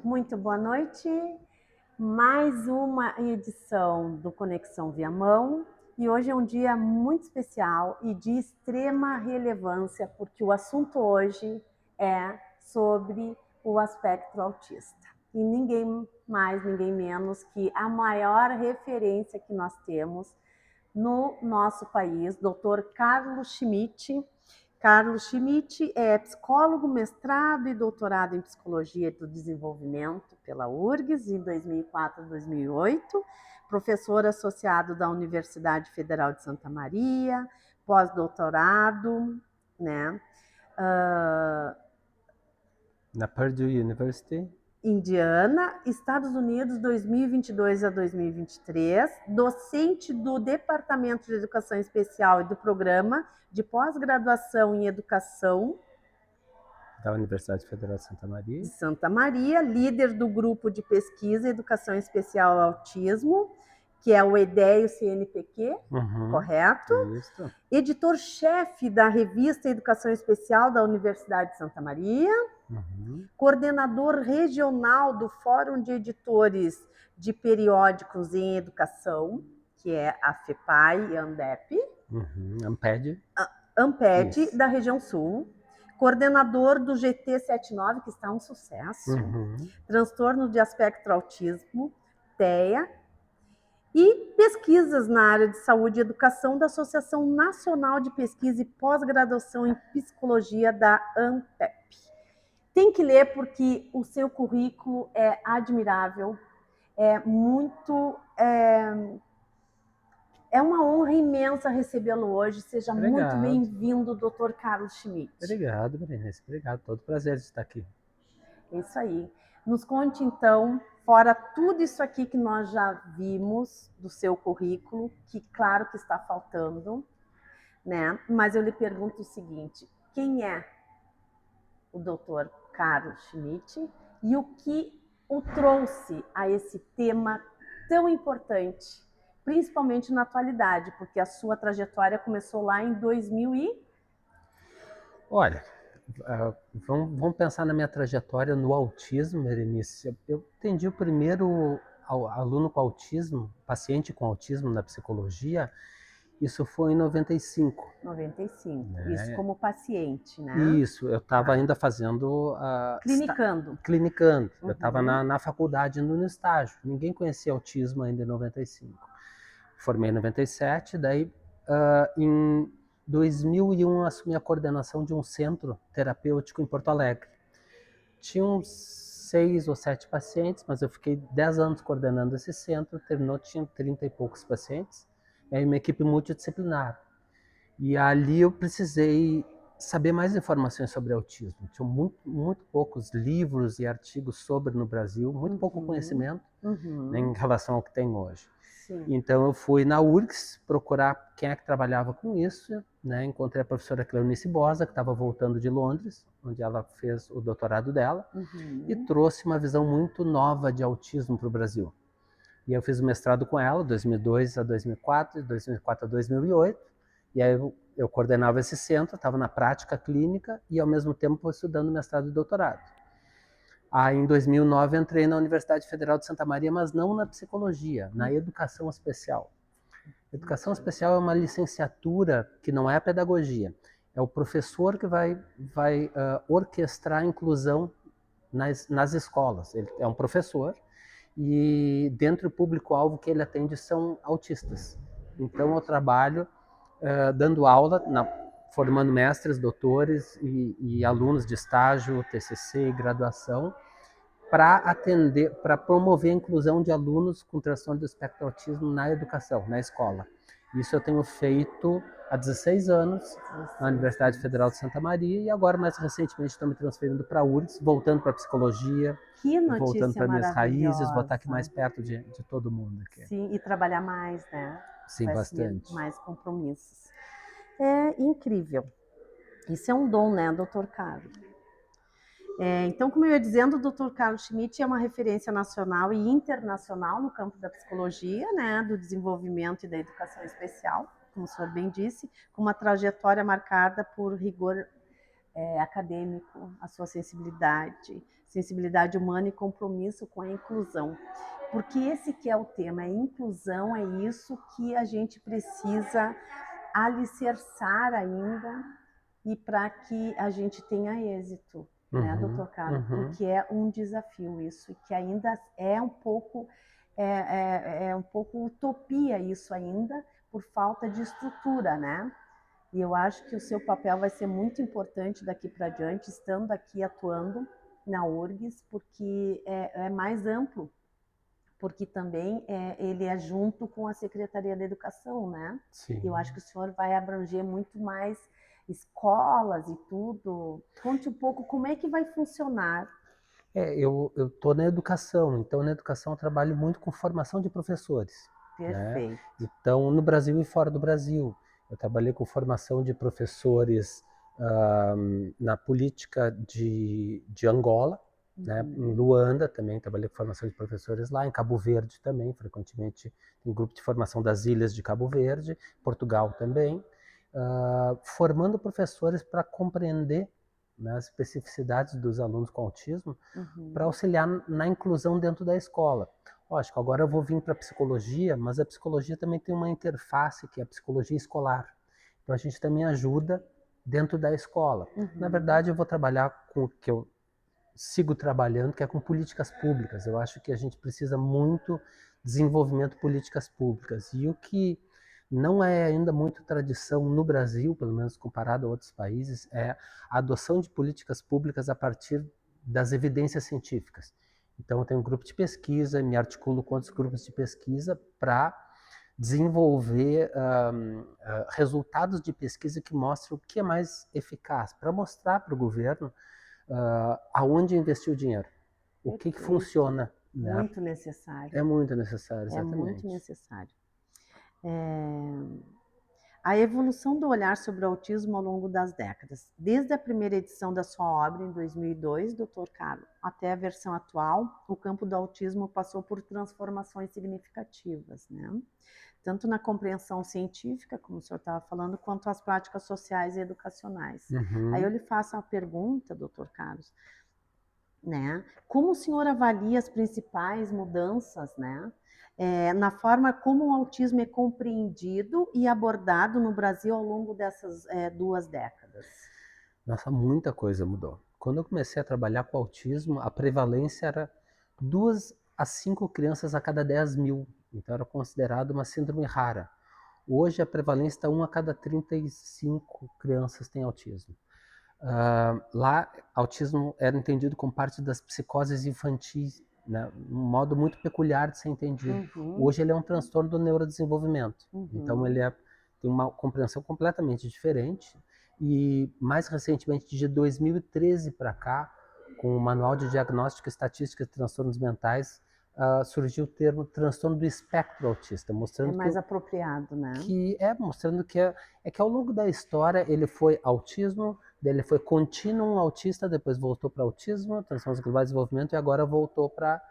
Muito boa noite. Mais uma edição do Conexão Viamão. E hoje é um dia muito especial e de extrema relevância, porque o assunto hoje é sobre o aspecto autista. E ninguém mais, ninguém menos que a maior referência que nós temos no nosso país, Dr. Carlos Schmitt. Carlos Schmitt é psicólogo, mestrado e doutorado em Psicologia do Desenvolvimento pela URGS em 2004 a 2008, professor associado da Universidade Federal de Santa Maria, pós-doutorado, né? Na Purdue University. Indiana, Estados Unidos, 2022 a 2023, docente do Departamento de Educação Especial e do Programa de Pós-Graduação em Educação Da Universidade Federal de Santa Maria. de Santa Maria, líder do grupo de pesquisa Educação Especial Autismo, que é o EDEI-CNPq, correto? Isso. Editor-chefe da revista Educação Especial da Universidade de Santa Maria, coordenador regional do Fórum de Editores de Periódicos em Educação, que é a FEPAI e a ANDEP. Amped. Amped, isso, da região sul. Coordenador do GT79, que está um sucesso. Transtorno de espectro autismo, TEA. E pesquisas na área de saúde e educação da Associação Nacional de Pesquisa e Pós-Graduação em Psicologia da ANTEP. Tem que ler porque o seu currículo é admirável, é muito... É uma honra imensa recebê-lo hoje. Seja muito bem-vindo, Dr. Carlos Schmitt. Obrigado, Berenice. Obrigado. Todo prazer de estar aqui. É isso aí. Nos conte, então, fora tudo isso aqui que nós já vimos do seu currículo, que claro que está faltando, né? Mas eu lhe pergunto o seguinte: quem é o Dr. Carlos Schmitt e o que o trouxe a esse tema tão importante, principalmente na atualidade, porque a sua trajetória começou lá em 2000 e... Olha, vamos pensar na minha trajetória no autismo, Berenice. Eu atendi o primeiro aluno com autismo, paciente com autismo na psicologia. Isso foi em 95. 95, né? Isso como paciente, né? Isso, eu estava ainda fazendo... Clinicando. Clinicando. Eu estava na faculdade, indo no estágio. Ninguém conhecia autismo ainda em 95. Formei em 97, daí em 2001 assumi a coordenação de um centro terapêutico em Porto Alegre. Tinha uns 6 ou 7 pacientes, mas eu fiquei 10 anos coordenando esse centro, terminou, tinha 30 e poucos pacientes. É uma equipe multidisciplinar. E ali eu precisei saber mais informações sobre autismo. Tinha muito poucos livros e artigos sobre no Brasil, muito pouco conhecimento, né, em relação ao que tem hoje. Sim. Então eu fui na URGS procurar quem é que trabalhava com isso, né? Encontrei a professora Cleonice Bosa, que estava voltando de Londres, onde ela fez o doutorado dela, e trouxe uma visão muito nova de autismo para o Brasil. E eu fiz o mestrado com ela, 2002 a 2004, 2004 a 2008, e aí eu coordenava esse centro, estava na prática clínica e ao mesmo tempo estudando mestrado e doutorado. Aí em 2009 entrei na Universidade Federal de Santa Maria, mas não na psicologia, na educação especial. Educação especial é uma licenciatura que não é a pedagogia, é o professor que vai orquestrar a inclusão nas escolas. Ele é um professor e dentro do público-alvo que ele atende são autistas. Então eu trabalho dando aula, formando mestres, doutores e alunos de estágio, TCC e graduação, para atender, para promover a inclusão de alunos com transtorno do espectro autismo na educação, na escola. Isso eu tenho feito há 16 anos na Universidade Federal de Santa Maria e agora, mais recentemente, estou me transferindo para a URGS, voltando para a psicologia, voltando para minhas raízes, vou estar aqui mais perto de todo mundo. Aqui. Sim, e trabalhar mais, né? Sim, bastante. Mais compromissos. É incrível. Isso é um dom, né, doutor Carlos? Então, como eu ia dizendo, o Dr. Carlos Schmitt é uma referência nacional e internacional no campo da psicologia, né, do desenvolvimento e da educação especial, como o senhor bem disse, com uma trajetória marcada por rigor acadêmico, a sua sensibilidade humana e compromisso com a inclusão. Porque esse que é o tema, a inclusão, é isso que a gente precisa alicerçar ainda e para que a gente tenha êxito, né, doutor Carlos? Porque é um desafio isso, e que ainda é um pouco utopia isso ainda, por falta de estrutura, né? E eu acho que o seu papel vai ser muito importante daqui para diante, estando aqui atuando na URGS, porque é mais amplo, porque também ele é junto com a Secretaria da Educação, né? Sim. Eu acho que o senhor vai abranger muito mais escolas e tudo. Conte um pouco como é que vai funcionar. Eu estou na educação, então na educação eu trabalho muito com formação de professores. Perfeito. Né? Então, no Brasil e fora do Brasil, eu trabalhei com formação de professores na política de Angola, né? Em Luanda também trabalhei com formação de professores lá, em Cabo Verde também, frequentemente tem um grupo de formação das ilhas de Cabo Verde, Portugal também, formando professores para compreender, né, as especificidades dos alunos com autismo, para auxiliar na inclusão dentro da escola. Lógico, agora eu vou vir para a psicologia, mas a psicologia também tem uma interface, que é a psicologia escolar. Então a gente também ajuda dentro da escola. Na verdade, eu vou trabalhar com o que eu sigo trabalhando, que é com políticas públicas. Eu acho que a gente precisa muito desenvolvimento de políticas públicas. E o que não é ainda muito tradição no Brasil, pelo menos comparado a outros países, é a adoção de políticas públicas a partir das evidências científicas. Então, eu tenho um grupo de pesquisa, me articulo com outros grupos de pesquisa para desenvolver resultados de pesquisa que mostram o que é mais eficaz, para mostrar para o governo aonde investir o dinheiro, o que funciona. Né? Muito necessário. É muito necessário, exatamente. É muito necessário. A evolução do olhar sobre o autismo ao longo das décadas. Desde a primeira edição da sua obra, em 2002, Dr. Carlos, até a versão atual, o campo do autismo passou por transformações significativas, né? Tanto na compreensão científica, como o senhor estava falando, quanto as práticas sociais e educacionais. Aí eu lhe faço a pergunta, Dr. Carlos, né? Como o senhor avalia as principais mudanças, né? Na forma como o autismo é compreendido e abordado no Brasil ao longo dessas 2 décadas? Nossa, muita coisa mudou. Quando eu comecei a trabalhar com autismo, a prevalência era 2 a 5 crianças a cada 10 mil. Então era considerado uma síndrome rara. Hoje a prevalência está 1 a cada 35 crianças tem autismo. Lá, autismo era entendido como parte das psicoses infantis, né? Um modo muito peculiar de ser entendido. Hoje ele é um transtorno do neurodesenvolvimento. Então ele tem uma compreensão completamente diferente. E mais recentemente, de 2013 para cá, com o Manual de Diagnóstico e Estatística de Transtornos Mentais, surgiu o termo transtorno do espectro autista, mostrando mais apropriado, né? Mostrando que que ao longo da história ele foi autismo, daí ele foi contínuo autista, depois voltou para autismo, transtornos globais de desenvolvimento, e agora voltou para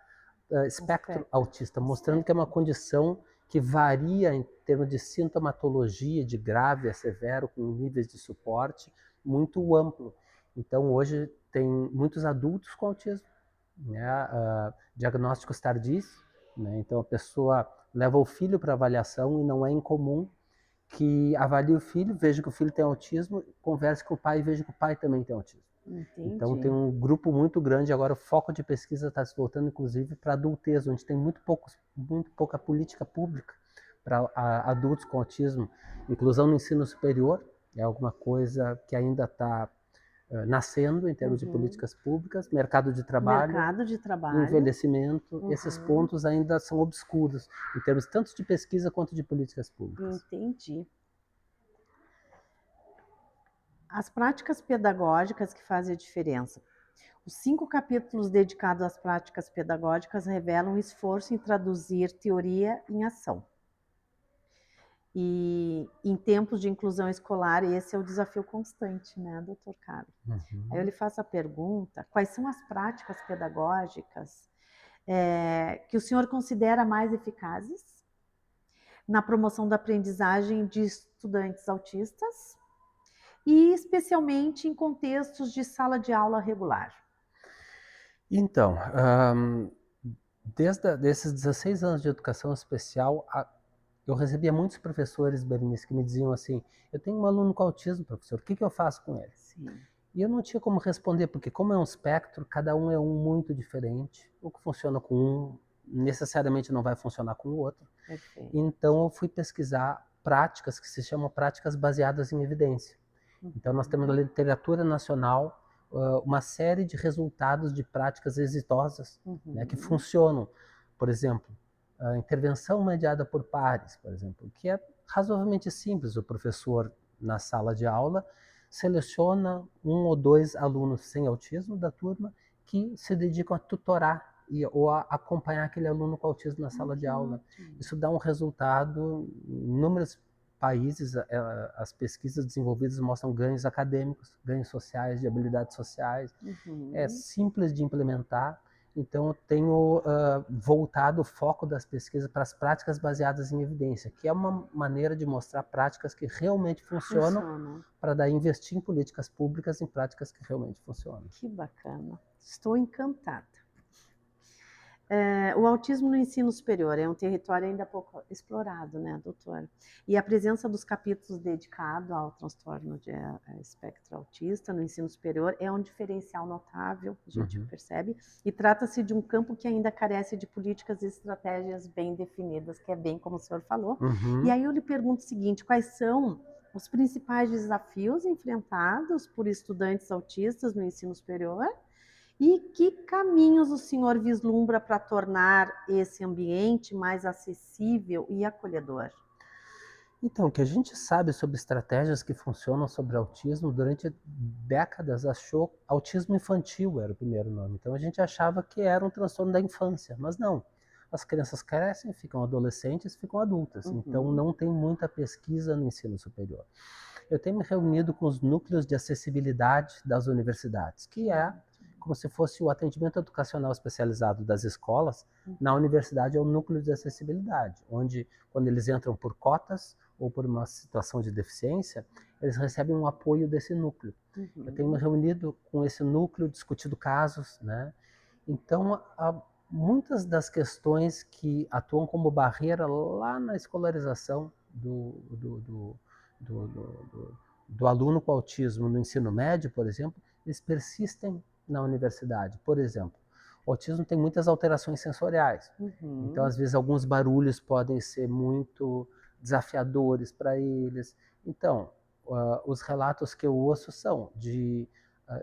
espectro autista, mostrando que é uma condição que varia em termos de sintomatologia, de grave a severo, com níveis de suporte muito amplo. Então hoje tem muitos adultos com autismo, né? Diagnósticos tardios, né? Então a pessoa leva o filho para avaliação e não é incomum que avalie o filho, veja que o filho tem autismo, converse com o pai e veja que o pai também tem autismo. Entendi. Então tem um grupo muito grande, agora o foco de pesquisa está se voltando inclusive para adultez, onde tem muito pouca política pública para adultos com autismo. Inclusão no ensino superior é alguma coisa que ainda está nascendo em termos de políticas públicas, mercado de trabalho, envelhecimento, esses pontos ainda são obscuros em termos tanto de pesquisa quanto de políticas públicas. Entendi. As práticas pedagógicas que fazem a diferença. Os 5 capítulos dedicados às práticas pedagógicas revelam um esforço em traduzir teoria em ação. E em tempos de inclusão escolar, esse é o desafio constante, né, doutor Carlos? Aí eu lhe faço a pergunta, quais são as práticas pedagógicas que o senhor considera mais eficazes na promoção da aprendizagem de estudantes autistas e especialmente em contextos de sala de aula regular? Então, desses 16 anos de educação especial, eu recebia muitos professores, Berenice, que me diziam assim: eu tenho um aluno com autismo, professor, o que eu faço com ele? Sim, E eu não tinha como responder, porque como é um espectro, cada um é um muito diferente. O que funciona com um, necessariamente não vai funcionar com o outro. perfeito. Então eu fui pesquisar práticas que se chamam práticas baseadas em evidência. Então nós temos na Uhum, literatura nacional uma série de resultados de práticas exitosas, né, que uhum, funcionam. Por exemplo, a intervenção mediada por pares, por exemplo, que é razoavelmente simples. O professor, na sala de aula, seleciona um ou dois alunos sem autismo da turma que se dedicam a tutorar ou a acompanhar aquele aluno com autismo na sala de que aula. ótimo. Isso dá um resultado em inúmeros países. As pesquisas desenvolvidas mostram ganhos acadêmicos, ganhos sociais, de habilidades sociais. É Uhum, simples de implementar. Então, eu tenho voltado o foco das pesquisas para as práticas baseadas em evidência, que é uma maneira de mostrar práticas que realmente funcionam, funciona. para daí investir em políticas públicas em práticas que realmente funcionam. Que bacana. Estou encantada. O autismo no ensino superior é um território ainda pouco explorado, né, doutora? E a presença dos capítulos dedicados ao transtorno de espectro autista no ensino superior é um diferencial notável, a gente Uhum. percebe, e trata-se de um campo que ainda carece de políticas e estratégias bem definidas, que é bem como o senhor falou. E Uhum. aí eu lhe pergunto o seguinte: quais são os principais desafios enfrentados por estudantes autistas no ensino superior? E que caminhos o senhor vislumbra para tornar esse ambiente mais acessível e acolhedor? Então, o que a gente sabe sobre estratégias que funcionam sobre autismo, durante décadas achou autismo infantil era o primeiro nome. Então a gente achava que era um transtorno da infância, mas não. As crianças crescem, ficam adolescentes, ficam adultas. Então Uhum. não tem muita pesquisa no ensino superior. Eu tenho me reunido com os núcleos de acessibilidade das universidades, Que que é ótimo. como se fosse o atendimento educacional especializado das escolas. Na Uhum. universidade é o núcleo de acessibilidade, onde, quando eles entram por cotas ou por uma situação de deficiência, eles recebem um apoio desse núcleo. Eu tenho me Uhum. reunido com esse núcleo, discutido casos, né? Então, muitas das questões que atuam como barreira lá na escolarização do, do, do, do aluno com autismo no ensino médio, por exemplo, eles persistem na universidade. Por exemplo, o autismo tem muitas alterações sensoriais. Então, Uhum. às vezes, alguns barulhos podem ser muito desafiadores para eles. Então, os relatos que eu ouço são de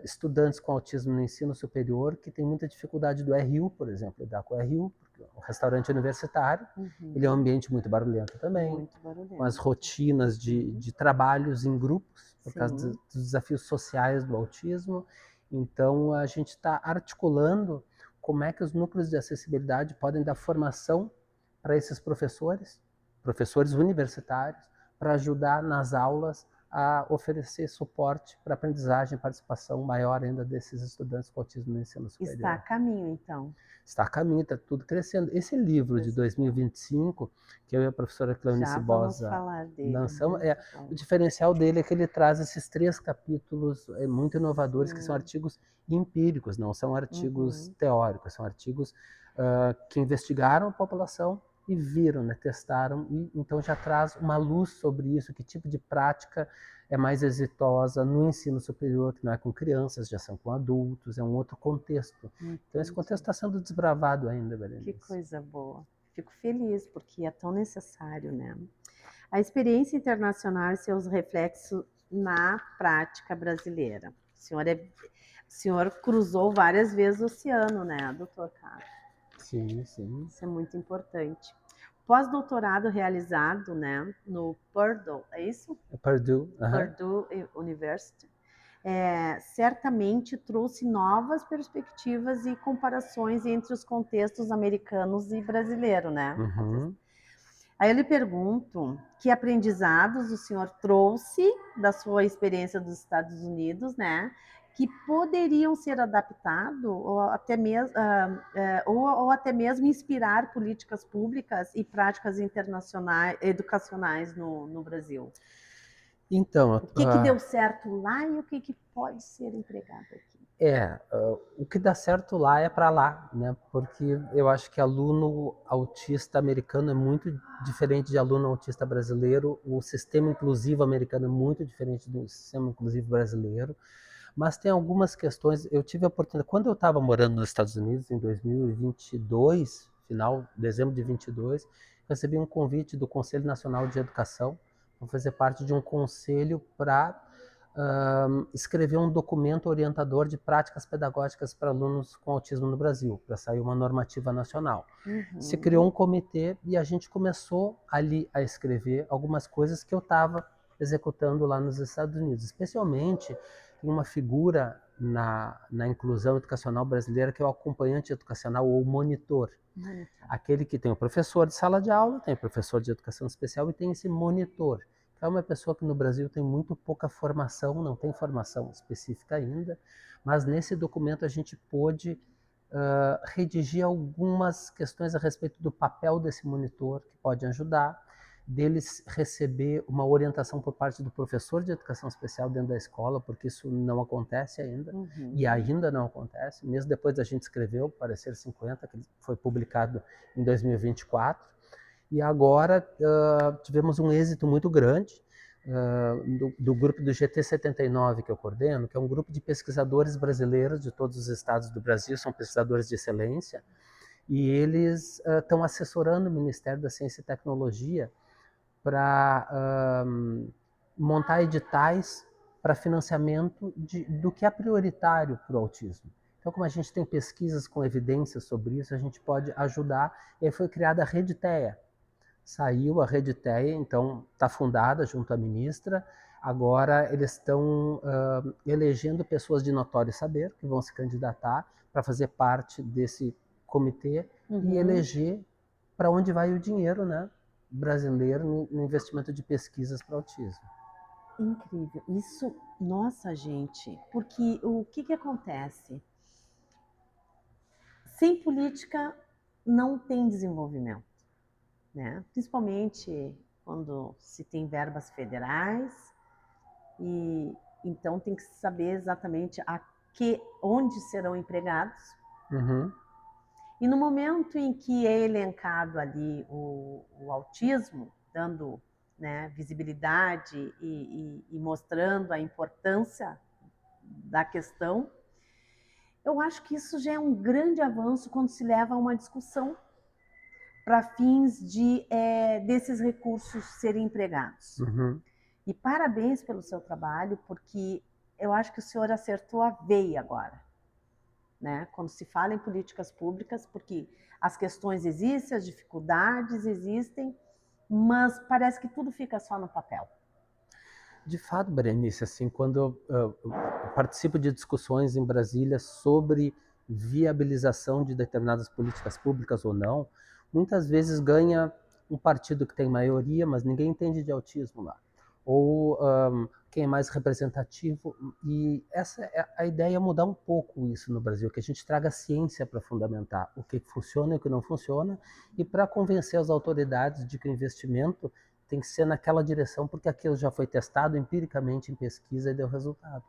estudantes com autismo no ensino superior que têm muita dificuldade do RU, por exemplo, lidar com o RU, porque o restaurante universitário, ele é um Uhum. ambiente muito barulhento também, Muito com as barulhento. rotinas Uhum. de trabalhos em grupos, por causa Sim. dos desafios sociais do autismo. Então, a gente está articulando como é que os núcleos de acessibilidade podem dar formação para esses professores, professores universitários, para ajudar nas aulas a oferecer suporte para aprendizagem e participação maior ainda desses estudantes com autismo no ensino Está a superior. caminho, então. Está a caminho, está tudo crescendo. Esse livro de Coisa boa. 2025, que eu e a professora Cleonice Já vamos Bosa falar dele. lançamos, Muito o bom. diferencial dele é que ele traz esses 3 capítulos muito inovadores, que são Sim. artigos empíricos, não são artigos Uhum. teóricos, são artigos que investigaram a população e viram, né, testaram, e então já traz uma luz sobre isso, que tipo de prática é mais exitosa no ensino superior, que não é com crianças, já são com adultos, é um outro contexto. Então esse contexto Entendi. está sendo desbravado ainda, Que Berenice. coisa boa. Fico feliz, porque é tão necessário, né? A experiência internacional e seus reflexos na prática brasileira. O senhor cruzou várias vezes o oceano, né, doutor Carlos? Sim, sim. Isso é muito importante. Pós-doutorado realizado, né, no Purdue, é isso? É Purdue. Purdue University, certamente trouxe novas perspectivas e comparações entre os contextos americanos e brasileiro, né? Uhum. Aí eu lhe pergunto, que aprendizados o senhor trouxe da sua experiência dos Estados Unidos, né? Que poderiam ser adaptados ou até mesmo inspirar políticas públicas e práticas internacionais, educacionais no Brasil. Então, O que deu certo lá e o que pode ser empregado aqui? o que dá certo lá é para lá, né? Porque eu acho que aluno autista americano é muito diferente de aluno autista brasileiro. O sistema inclusivo americano é muito diferente do sistema inclusivo brasileiro. Mas tem algumas questões. Eu tive a oportunidade, quando eu estava morando nos Estados Unidos em 2022, final, dezembro de 22, recebi um convite do Conselho Nacional de Educação para fazer parte de um conselho para escrever um documento orientador de práticas pedagógicas para alunos com autismo no Brasil, para sair uma normativa nacional. Se criou um comitê e a gente começou ali a escrever algumas coisas que eu estava executando lá nos Estados Unidos. Especialmente, tem uma figura na inclusão educacional brasileira que é o acompanhante educacional ou monitor. Aquele que tem o professor de sala de aula, tem o professor de educação especial e tem esse monitor. É uma pessoa que no Brasil tem muito pouca formação, não tem formação específica ainda, mas nesse documento a gente pôde redigir algumas questões a respeito do papel desse monitor, que pode ajudar, deles receber uma orientação por parte do professor de educação especial dentro da escola, porque isso não acontece ainda, e ainda não acontece, mesmo depois da gente escrever o Parecer 50, que foi publicado em 2024, e agora tivemos um êxito muito grande do grupo do GT79 que eu coordeno, que é um grupo de pesquisadores brasileiros de todos os estados do Brasil, são pesquisadores de excelência, e eles estão assessorando o Ministério da Ciência e Tecnologia para montar editais para financiamento do que é prioritário para o autismo. Então, como a gente tem pesquisas com evidências sobre isso, a gente pode ajudar. E aí foi criada a Rede TEA. Saiu a Rede TEA, então está fundada junto à ministra. Agora eles estão elegendo pessoas de notório saber, que vão se candidatar para fazer parte desse comitê e eleger para onde vai o dinheiro, né, brasileiro no investimento de pesquisas para autismo. Incrível. Isso, nossa, gente, porque o que acontece? Sem política não tem desenvolvimento, né? Principalmente quando se tem verbas federais e então tem que saber exatamente onde serão empregados. E no momento em que é elencado ali o autismo, dando, né, visibilidade e mostrando a importância da questão, eu acho que isso já é um grande avanço quando se leva a uma discussão para fins desses recursos serem empregados. E parabéns pelo seu trabalho, porque eu acho que o senhor acertou a veia agora, né? Quando se fala em políticas públicas, porque as questões existem, as dificuldades existem, mas parece que tudo fica só no papel. De fato, Berenice, assim, quando eu participo de discussões em Brasília sobre viabilização de determinadas políticas públicas ou não, muitas vezes ganha um partido que tem maioria, mas ninguém entende de autismo lá. Ou quem é mais representativo. E essa é a ideia, é mudar um pouco isso no Brasil, que a gente traga ciência para fundamentar o que funciona e o que não funciona, e para convencer as autoridades de que o investimento tem que ser naquela direção, porque aquilo já foi testado empiricamente em pesquisa e deu resultado.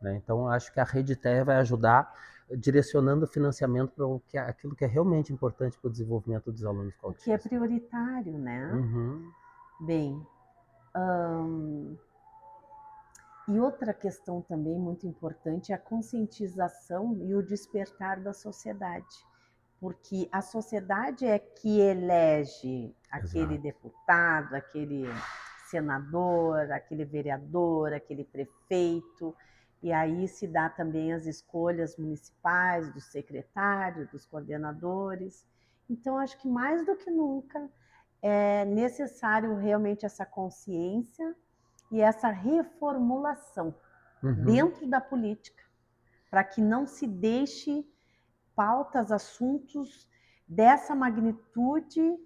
Né? Então, acho que a Rede TEA vai ajudar direcionando o financiamento para aquilo que é realmente importante para o desenvolvimento dos alunos com autismo. O que é prioritário, né? Bem, e outra questão também muito importante é a conscientização e o despertar da sociedade. Porque a sociedade é que elege aquele deputado, aquele senador, aquele vereador, aquele prefeito, e aí se dá também as escolhas municipais, dos secretários, dos coordenadores. Então, acho que mais do que nunca é necessário realmente essa consciência e essa reformulação dentro da política, para que não se deixe pautas, assuntos dessa magnitude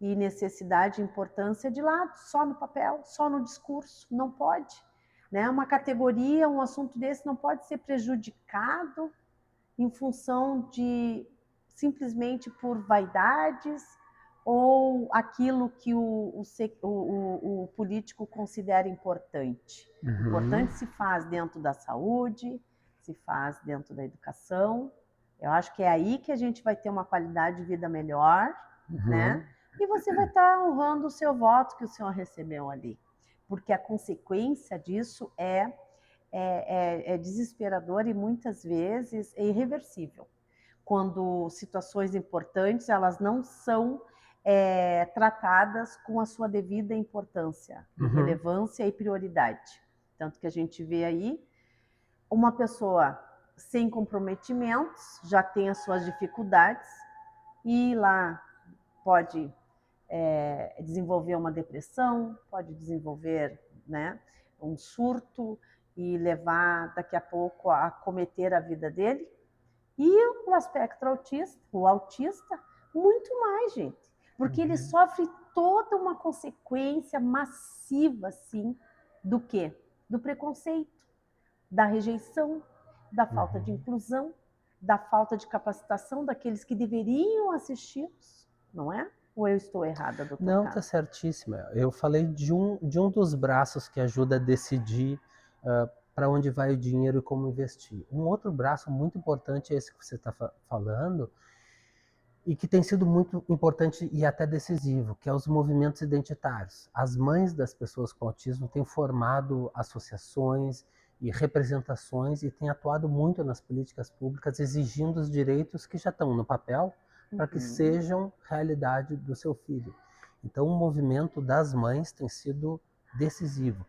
e necessidade e importância de lado, só no papel, só no discurso, não pode. Né? Uma categoria, um assunto desse não pode ser prejudicado em função de simplesmente por vaidades, ou aquilo que o político considera importante. Importante se faz dentro da saúde, se faz dentro da educação. Eu acho que é aí que a gente vai ter uma qualidade de vida melhor, né? E você vai estar honrando o seu voto que o senhor recebeu ali. Porque a consequência disso é desesperadora e muitas vezes é irreversível. Quando situações importantes elas não são tratadas com a sua devida importância, relevância e prioridade. Tanto que a gente vê aí uma pessoa sem comprometimentos, já tem as suas dificuldades, e lá pode desenvolver uma depressão, pode desenvolver, né, um surto e levar daqui a pouco a cometer a vida dele. E o aspecto autista, muito mais, gente. Porque ele sofre toda uma consequência massiva, assim, do quê? Do preconceito, da rejeição, da falta de inclusão, da falta de capacitação daqueles que deveriam assisti-los, não é? Ou eu estou errada, doutor Não, Carlos? tá certíssima. Eu falei de um dos braços que ajuda a decidir para onde vai o dinheiro e como investir. Um outro braço muito importante é esse que você está falando, e que tem sido muito importante e até decisivo, que é os movimentos identitários. As mães das pessoas com autismo têm formado associações e representações e têm atuado muito nas políticas públicas, exigindo os direitos que já estão no papel para que sejam realidade do seu filho. Então, o movimento das mães tem sido decisivo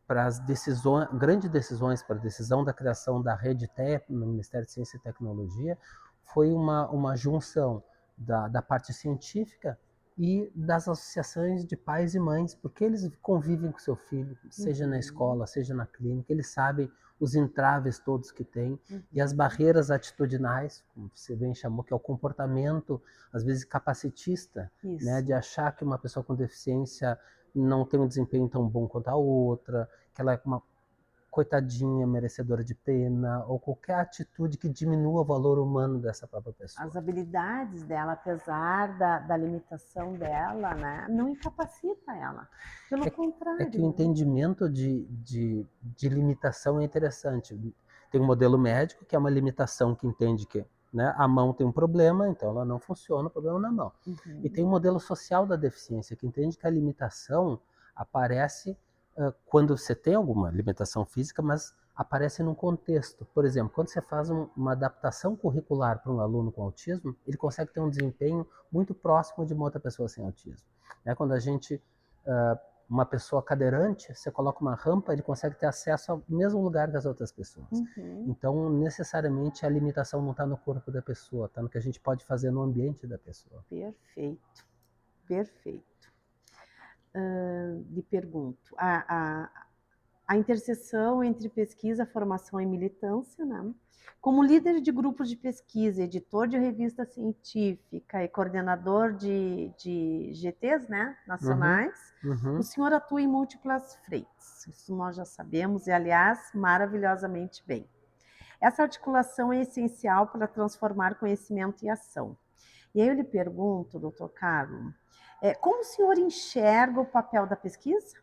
para as decisões, grandes decisões, para a decisão da criação da rede TEP no Ministério de Ciência e Tecnologia, foi uma junção da parte científica e das associações de pais e mães, porque eles convivem com seu filho, seja na escola, seja na clínica, eles sabem os entraves todos que tem e as barreiras atitudinais, como você bem chamou, que é o comportamento, às vezes capacitista, né, de achar que uma pessoa com deficiência não tem um desempenho tão bom quanto a outra, que ela é uma coitadinha, merecedora de pena, ou qualquer atitude que diminua o valor humano dessa própria pessoa. As habilidades dela, apesar da limitação dela, né, não incapacita ela. Pelo contrário. É que o entendimento de limitação é interessante. Tem um modelo médico que é uma limitação que entende que, né, a mão tem um problema, então ela não funciona, o problema na mão. E tem um modelo social da deficiência que entende que a limitação aparece quando você tem alguma limitação física, mas aparece num contexto. Por exemplo, quando você faz uma adaptação curricular para um aluno com autismo, ele consegue ter um desempenho muito próximo de uma outra pessoa sem autismo. Né? Quando a gente, uma pessoa cadeirante, você coloca uma rampa, ele consegue ter acesso ao mesmo lugar que as outras pessoas. Então, necessariamente, a limitação não está no corpo da pessoa, está no que a gente pode fazer no ambiente da pessoa. Perfeito, perfeito. Lhe pergunto, a interseção entre pesquisa, formação e militância, né? Como líder de grupos de pesquisa, editor de revista científica e coordenador de GTs, né, nacionais, o senhor atua em múltiplas frentes. Isso nós já sabemos e, aliás, maravilhosamente bem. Essa articulação é essencial para transformar conhecimento em ação. E aí eu lhe pergunto, doutor Carlos, como o senhor enxerga o papel da pesquisa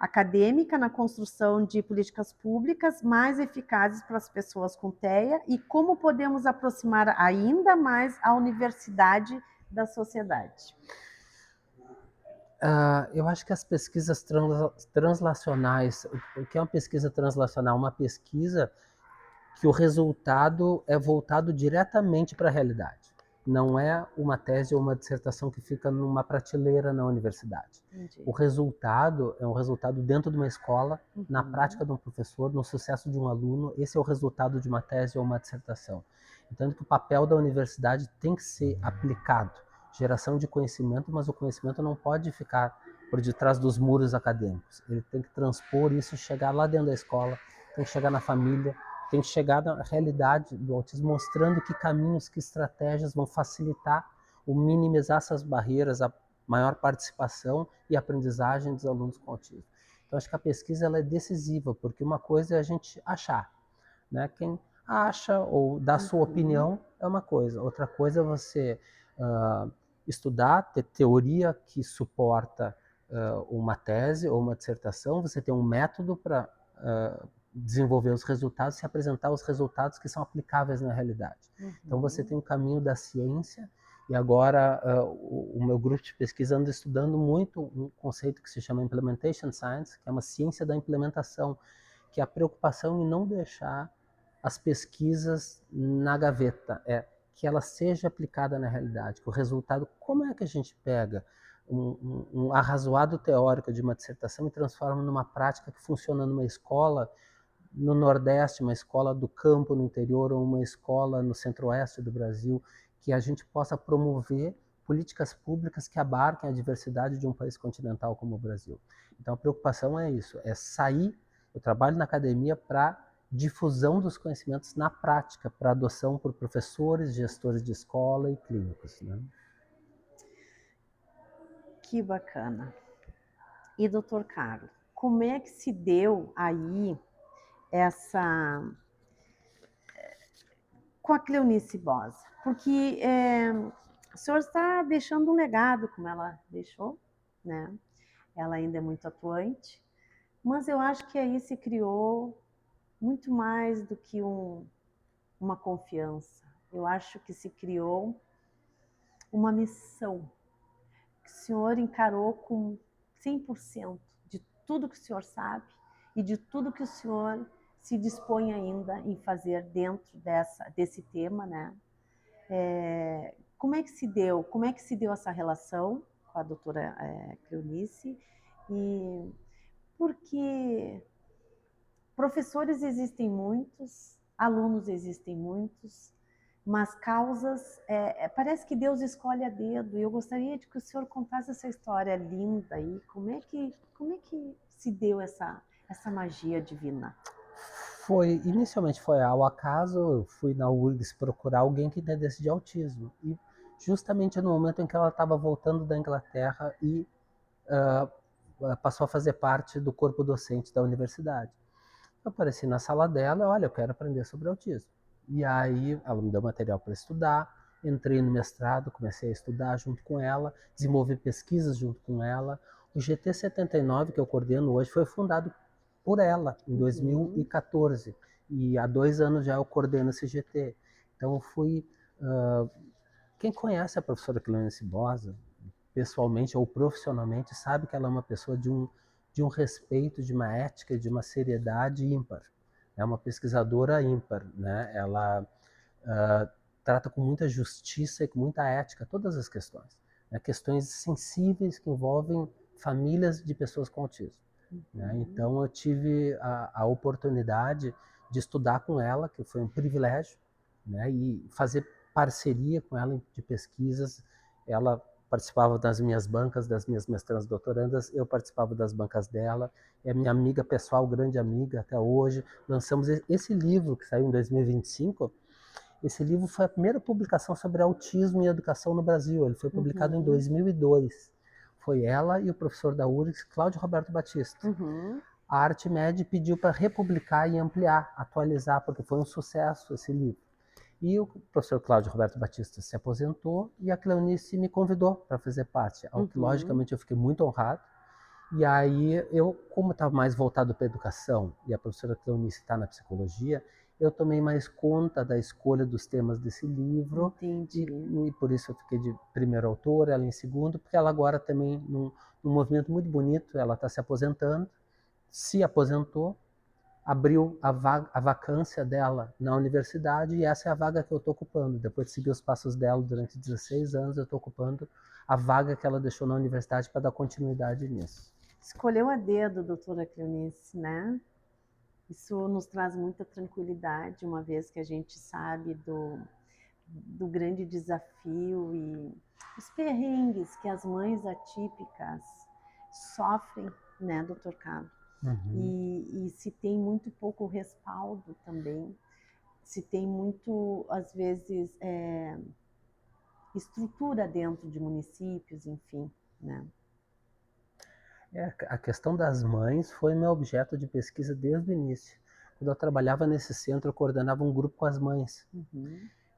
acadêmica na construção de políticas públicas mais eficazes para as pessoas com TEA e como podemos aproximar ainda mais a universidade da sociedade? Eu acho que as pesquisas translacionais, o que é uma pesquisa translacional? Uma pesquisa que o resultado é voltado diretamente para a realidade. Não é uma tese ou uma dissertação que fica numa prateleira na universidade. Entendi. O resultado é um resultado dentro de uma escola, na prática de um professor, no sucesso de um aluno. Esse é o resultado de uma tese ou uma dissertação. Então, que o papel da universidade tem que ser aplicado. Geração de conhecimento, mas o conhecimento não pode ficar por detrás dos muros acadêmicos. Ele tem que transpor isso, chegar lá dentro da escola, tem que chegar na família, tem que chegar na realidade do autismo, mostrando que caminhos, que estratégias vão facilitar ou minimizar essas barreiras, a maior participação e aprendizagem dos alunos com autismo. Então, acho que a pesquisa ela é decisiva, porque uma coisa é a gente achar, né? Quem acha ou dá sua opinião é uma coisa, outra coisa é você estudar, ter teoria que suporta uma tese ou uma dissertação, você tem um método para desenvolver os resultados e apresentar os resultados que são aplicáveis na realidade. Então você tem um caminho da ciência, e agora o meu grupo de pesquisa anda estudando muito um conceito que se chama Implementation Science, que é uma ciência da implementação, que é a preocupação em não deixar as pesquisas na gaveta, que ela seja aplicada na realidade, que o resultado, como é que a gente pega um arrazoado teórico de uma dissertação e transforma numa prática que funciona numa escola no Nordeste, uma escola do campo no interior, ou uma escola no Centro-Oeste do Brasil, que a gente possa promover políticas públicas que abarquem a diversidade de um país continental como o Brasil. Então a preocupação é isso, é sair, eu trabalho na academia para difusão dos conhecimentos na prática, para adoção por professores, gestores de escola e clínicos, né? Que bacana. E doutor Carlos, como é que se deu aí essa com a Cleonice Bosa? Porque o senhor está deixando um legado, como ela deixou, né? Ela ainda é muito atuante, mas eu acho que aí se criou muito mais do que uma confiança. Eu acho que se criou uma missão que o senhor encarou com 100% de tudo que o senhor sabe e de tudo que o senhor se dispõe ainda em fazer dentro desse tema, né? Como é que se deu essa relação com a doutora Cleonice? E porque professores existem muitos, alunos existem muitos, mas causas, parece que Deus escolhe a dedo. E eu gostaria de que o senhor contasse essa história linda aí. Como é que se deu essa magia divina? Inicialmente foi ao acaso, eu fui na URGS procurar alguém que entendesse de autismo. E justamente no momento em que ela estava voltando da Inglaterra e passou a fazer parte do corpo docente da universidade. Eu apareci na sala dela, olha, eu quero aprender sobre autismo. E aí ela me deu material para estudar, entrei no mestrado, comecei a estudar junto com ela, desenvolvi pesquisas junto com ela. O GT 79, que eu coordeno hoje, foi fundado por ela, em 2014. E há 2 anos já eu coordeno esse GT. Então eu fui... quem conhece a professora Cleonice Bosa, pessoalmente ou profissionalmente, sabe que ela é uma pessoa de um respeito, de uma ética, de uma seriedade ímpar. É uma pesquisadora ímpar, né? Ela trata com muita justiça e com muita ética todas as questões, né? Questões sensíveis que envolvem famílias de pessoas com autismo, né? Então eu tive a oportunidade de estudar com ela, que foi um privilégio, né? E fazer parceria com ela de pesquisas. Ela participava das minhas bancas, das minhas mestrandas doutorandas, eu participava das bancas dela, é minha amiga pessoal, grande amiga até hoje. Lançamos esse livro, que saiu em 2025, esse livro foi a primeira publicação sobre autismo e educação no Brasil, ele foi publicado em 2002. Foi ela e o professor da URGS, Cláudio Roberto Batista. A Artmed pediu para republicar e ampliar, atualizar, porque foi um sucesso esse livro. E o professor Cláudio Roberto Batista se aposentou e a Cleonice me convidou para fazer parte. Logicamente eu fiquei muito honrado. E aí eu, como estava mais voltado para a educação e a professora Cleonice está na psicologia, eu tomei mais conta da escolha dos temas desse livro. E por isso eu fiquei de primeiro autor, ela em segundo, porque ela agora também, num movimento muito bonito, ela está se aposentando, se aposentou, abriu a vacância dela na universidade e essa é a vaga que eu estou ocupando. Depois de seguir os passos dela durante 16 anos, eu estou ocupando a vaga que ela deixou na universidade para dar continuidade nisso. Escolheu a dedo, doutora Cleonice, né? Isso nos traz muita tranquilidade, uma vez que a gente sabe do grande desafio e os perrengues que as mães atípicas sofrem, né, doutor Carlos? E se tem muito pouco respaldo também, se tem muito, às vezes, estrutura dentro de municípios, enfim, né? A questão das mães foi meu objeto de pesquisa desde o início. Quando eu trabalhava nesse centro, eu coordenava um grupo com as mães.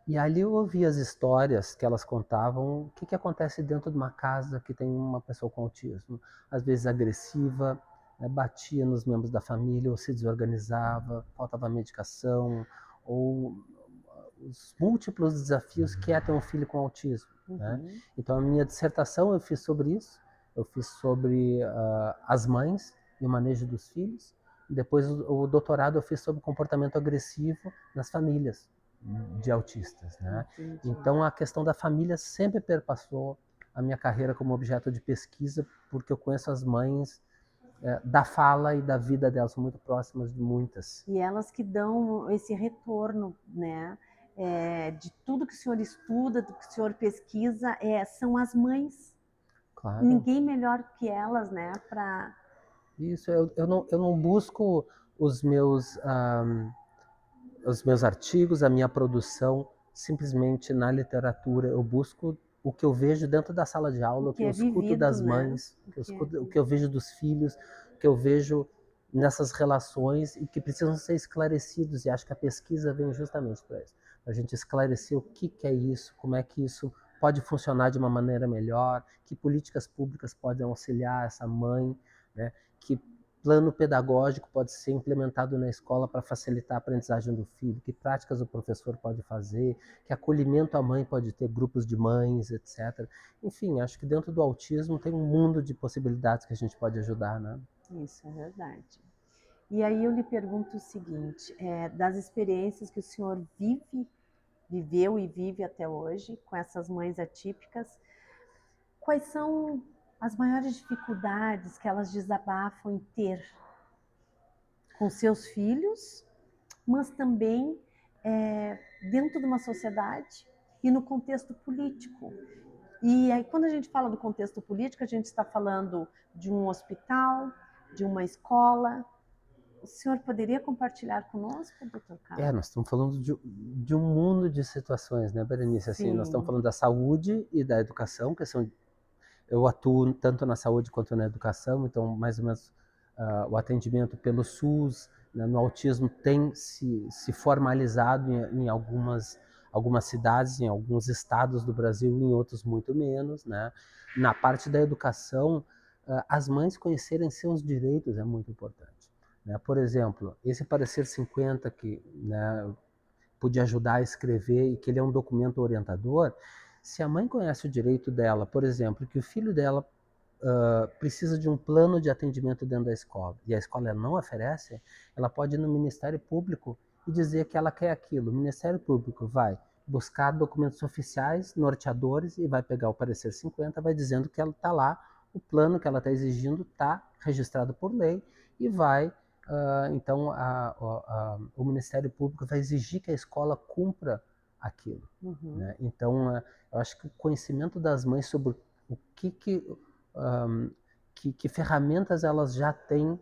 E ali eu ouvi as histórias que elas contavam, o que que acontece dentro de uma casa que tem uma pessoa com autismo. Às vezes agressiva, né, batia nos membros da família, ou se desorganizava, faltava medicação, ou os múltiplos desafios que é ter um filho com autismo, né? Uhum. Então a minha dissertação eu fiz sobre isso, eu fiz sobre as mães e o manejo dos filhos. Depois o doutorado eu fiz sobre comportamento agressivo nas famílias de autistas, né? Entendi. Então a questão da família sempre perpassou a minha carreira como objeto de pesquisa, porque eu conheço as mães da fala e da vida delas, são muito próximas de muitas. E elas que dão esse retorno, né? De tudo que o senhor estuda, do que o senhor pesquisa, são as mães. Claro. Ninguém melhor que elas, né? Para Isso, eu não busco os meus, os meus artigos, a minha produção simplesmente na literatura. Eu busco o que eu vejo dentro da sala de aula, o o que que eu é escuto vivido, das né? mães, o que eu vejo dos filhos, o que eu vejo nessas relações e que precisam ser esclarecidos. E acho que a pesquisa vem justamente para isso, para a gente esclarecer o que é isso, como é que isso pode funcionar de uma maneira melhor, que políticas públicas podem auxiliar essa mãe, né? Que plano pedagógico pode ser implementado na escola para facilitar a aprendizagem do filho, que práticas o professor pode fazer, que acolhimento a mãe pode ter, grupos de mães, etc. Enfim, acho que dentro do autismo tem um mundo de possibilidades que a gente pode ajudar, né? Isso é verdade. E aí eu lhe pergunto o seguinte, das experiências que o senhor viveu e vive até hoje com essas mães atípicas, quais são as maiores dificuldades que elas desabafam em ter com seus filhos, mas também dentro de uma sociedade e no contexto político? E aí, quando a gente fala do contexto político, a gente está falando de um hospital, de uma escola. O senhor poderia compartilhar conosco, doutor Carlos? Nós estamos falando de um mundo de situações, né, Berenice? Assim, nós estamos Sim. falando da saúde e da educação, que são, eu atuo tanto na saúde quanto na educação, então mais ou menos o atendimento pelo SUS, né, no autismo tem se formalizado em algumas cidades, em alguns estados do Brasil, em outros muito menos, né? Na parte da educação, as mães conhecerem seus direitos é muito importante, né? Por exemplo, esse parecer 50 que, né, pude ajudar a escrever e que ele é um documento orientador, se a mãe conhece o direito dela, por exemplo, que o filho dela precisa de um plano de atendimento dentro da escola e a escola não oferece, ela pode ir no Ministério Público e dizer que ela quer aquilo. O Ministério Público vai buscar documentos oficiais, norteadores, e vai pegar o parecer 50, vai dizendo que ela está lá, o plano que ela está exigindo está registrado por lei e vai, então, o Ministério Público vai exigir que a escola cumpra aquilo. Uhum. Né? Então, eu acho que o conhecimento das mães sobre o que ferramentas elas já têm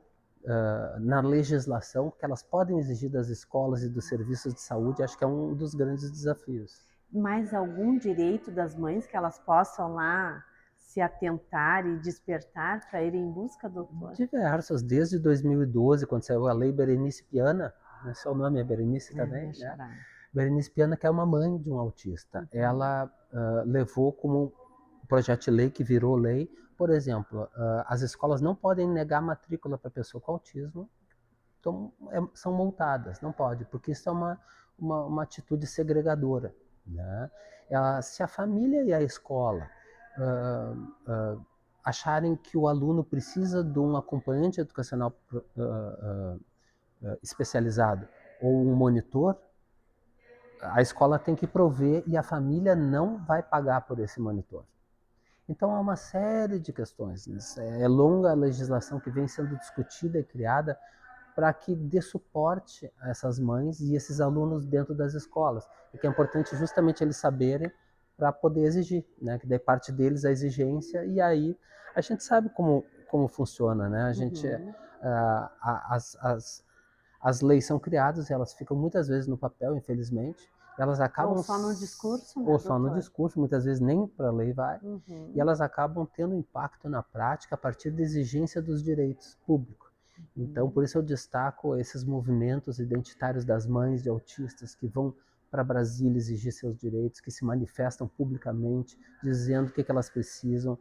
na legislação que elas podem exigir das escolas e dos serviços de saúde, acho que é um dos grandes desafios. Mais algum direito das mães que elas possam lá se atentar e despertar para ir em busca, doutor? Diversas, desde 2012, quando saiu a lei Berenice Piana, né, seu nome é Berenice também, né? Berenice Piana, que é uma mãe de um autista, ela levou como um projeto de lei que virou lei, por exemplo, as escolas não podem negar matrícula para pessoa com autismo, então são multadas, não pode, porque isso é uma atitude segregadora, né? Se a família e a escola acharem que o aluno precisa de um acompanhante educacional especializado ou um monitor, a escola tem que prover e a família não vai pagar por esse monitor. Então há uma série de questões. É longa a legislação que vem sendo discutida e criada para que dê suporte a essas mães e esses alunos dentro das escolas. E que é importante justamente eles saberem para poder exigir, né? Que daí parte deles a exigência e aí a gente sabe como funciona, né? A gente, as leis são criadas, elas ficam muitas vezes no papel, infelizmente. Elas acabam ou só no discurso, né, ou só no doutor? discurso, muitas vezes nem para a lei vai. E elas acabam tendo impacto na prática a partir da exigência dos direitos públicos. Então, por isso eu destaco esses movimentos identitários das mães de autistas que vão para Brasília exigir seus direitos, que se manifestam publicamente, dizendo o que elas precisam,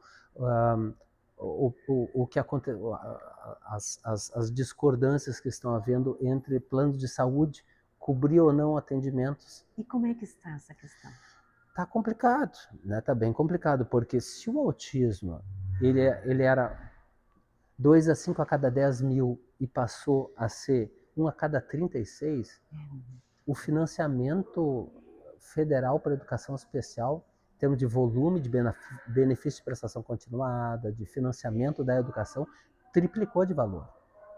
o que as discordâncias que estão havendo entre planos de saúde, cobrir ou não atendimentos. E como é que está essa questão? Tá complicado, né? Tá bem complicado, porque se o autismo ele era 2 a 5 a cada 10 mil e passou a ser 1 a cada 36, o financiamento federal para a educação especial, em termos de volume de benefício de prestação continuada, de financiamento da educação, triplicou de valor.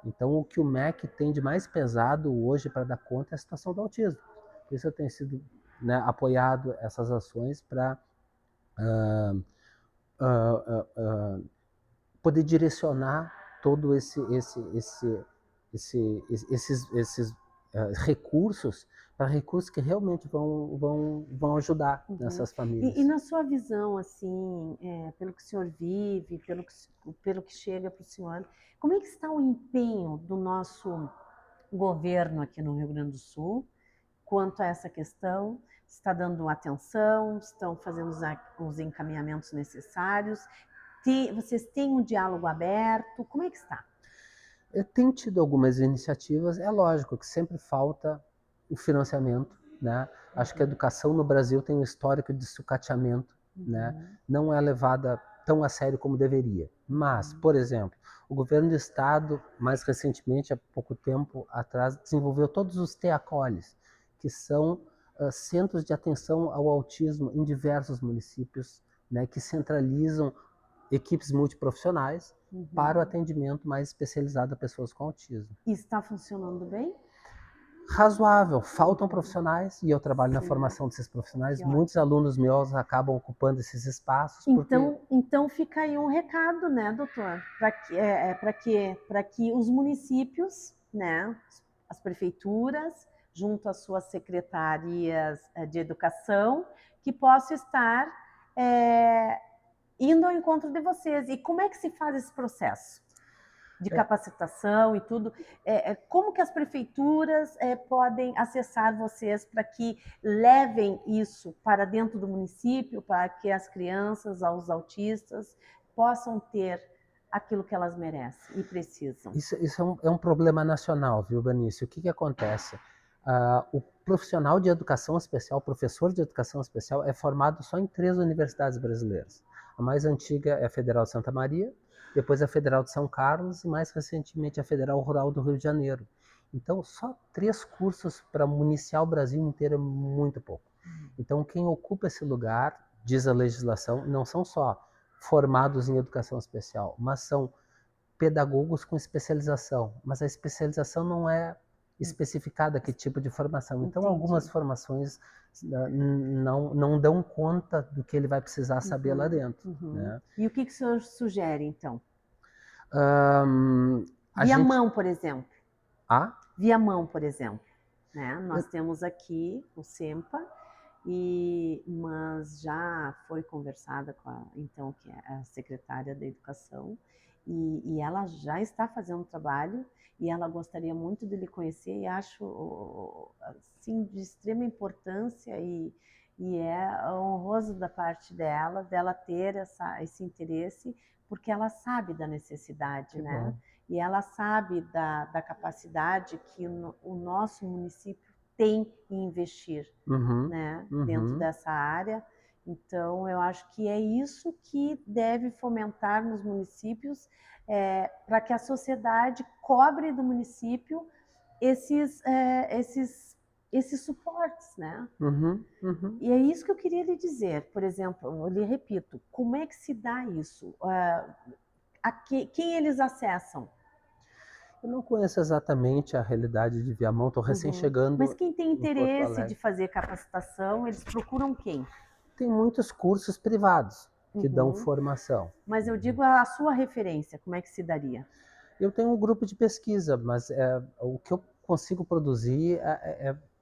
Então, o que o MEC tem de mais pesado hoje para dar conta é a situação do autismo. Por isso eu tenho sido, né, apoiado essas ações para poder direcionar todo esses recursos para recursos que realmente vão ajudar nessas famílias. E na sua visão, assim, pelo que o senhor vive, pelo que chega para o senhor, como é que está o empenho do nosso governo aqui no Rio Grande do Sul quanto a essa questão? Está dando atenção? Estão fazendo os encaminhamentos necessários? Vocês têm um diálogo aberto? Como é que está? Tem tido algumas iniciativas, é lógico que sempre falta o financiamento, né? Acho que a educação no Brasil tem um histórico de sucateamento, né? Não é levada tão a sério como deveria. Mas, por exemplo, o governo do estado, mais recentemente, há pouco tempo atrás, desenvolveu todos os TEACOLs, que são centros de atenção ao autismo em diversos municípios, né? Que centralizam equipes multiprofissionais para o atendimento mais especializado a pessoas com autismo. E está funcionando bem? Razoável, faltam profissionais e eu trabalho na formação desses profissionais. Muitos alunos meus acabam ocupando esses espaços. Então fica aí um recado, né, doutor? Para que os municípios, né, as prefeituras, junto às suas secretarias de educação, que possam estar indo ao encontro de vocês. E como é que se faz esse processo de capacitação e tudo? Como que as prefeituras podem acessar vocês para que levem isso para dentro do município, para que as crianças, os autistas, possam ter aquilo que elas merecem e precisam? Isso é um problema nacional, viu, Benício? O que acontece? O profissional de educação especial, professor de educação especial, é formado só em 3 universidades brasileiras. A mais antiga é a Federal de Santa Maria, depois a Federal de São Carlos e mais recentemente a Federal Rural do Rio de Janeiro. Então, só 3 cursos para municiar o Brasil inteiro é muito pouco. Então, quem ocupa esse lugar, diz a legislação, não são só formados em educação especial, mas são pedagogos com especialização. Mas a especialização não é especificada que tipo de formação. Então, algumas formações não dão conta do que ele vai precisar saber lá dentro. Né? E o que o senhor sugere, então? Mão, por exemplo. Via mão, por exemplo. Né? Nós temos aqui o SEMPA, mas já foi conversada com então, que é a secretária da Educação, e ela já está fazendo trabalho, e ela gostaria muito de lhe conhecer, e acho assim, de extrema importância, e é honroso da parte dela ter esse interesse, porque ela sabe da necessidade, né? E ela sabe da capacidade que o nosso município tem em investir, né? Dentro dessa área. Então, eu acho que é isso que deve fomentar nos municípios, para que a sociedade cobre do município esses suportes, né? E é isso que eu queria lhe dizer. Por exemplo, eu lhe repito, como é que se dá isso? Quem eles acessam? Eu não conheço exatamente a realidade de Viamão, estou recém-chegando. Mas quem tem interesse de fazer capacitação, eles procuram quem? Tem muitos cursos privados que dão formação. Mas eu digo a sua referência, como é que se daria? Eu tenho um grupo de pesquisa, mas o que eu consigo produzir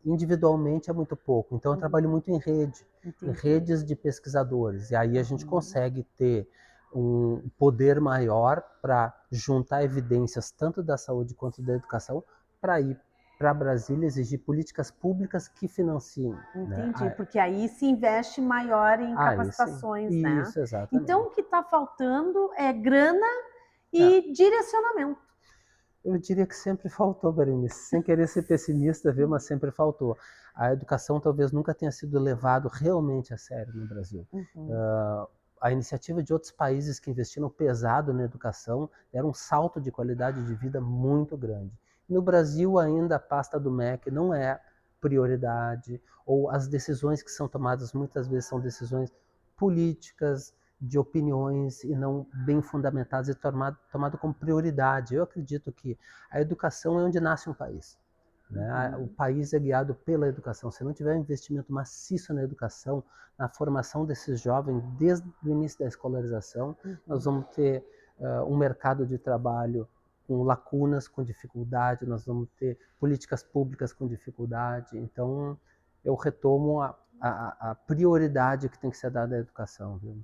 individualmente é muito pouco. Então eu trabalho muito em rede, em redes de pesquisadores. E aí a gente consegue ter um poder maior para juntar evidências tanto da saúde quanto da educação para ir para Brasília exigir políticas públicas que financiem, né? Entendi, porque aí se investe maior em Aí sim, capacitações, né? isso, exatamente. Então, o que está faltando é grana É. e direcionamento. Eu diria que sempre faltou, Berenice, sem querer ser pessimista, viu, mas sempre faltou. A educação talvez nunca tenha sido levado realmente a sério no Brasil. A iniciativa de outros países que investiram pesado na educação deram um salto de qualidade de vida muito grande. No Brasil, ainda a pasta do MEC não é prioridade, ou as decisões que são tomadas muitas vezes são decisões políticas, de opiniões e não bem fundamentadas e tomado como prioridade. Eu acredito que a educação é onde nasce um país. Né? O país é guiado pela educação. Se não tiver investimento maciço na educação, na formação desses jovens desde o início da escolarização, nós vamos ter um mercado de trabalho com lacunas, com dificuldade, nós vamos ter políticas públicas com dificuldade. Então, eu retomo a prioridade que tem que ser dada à educação. Viu?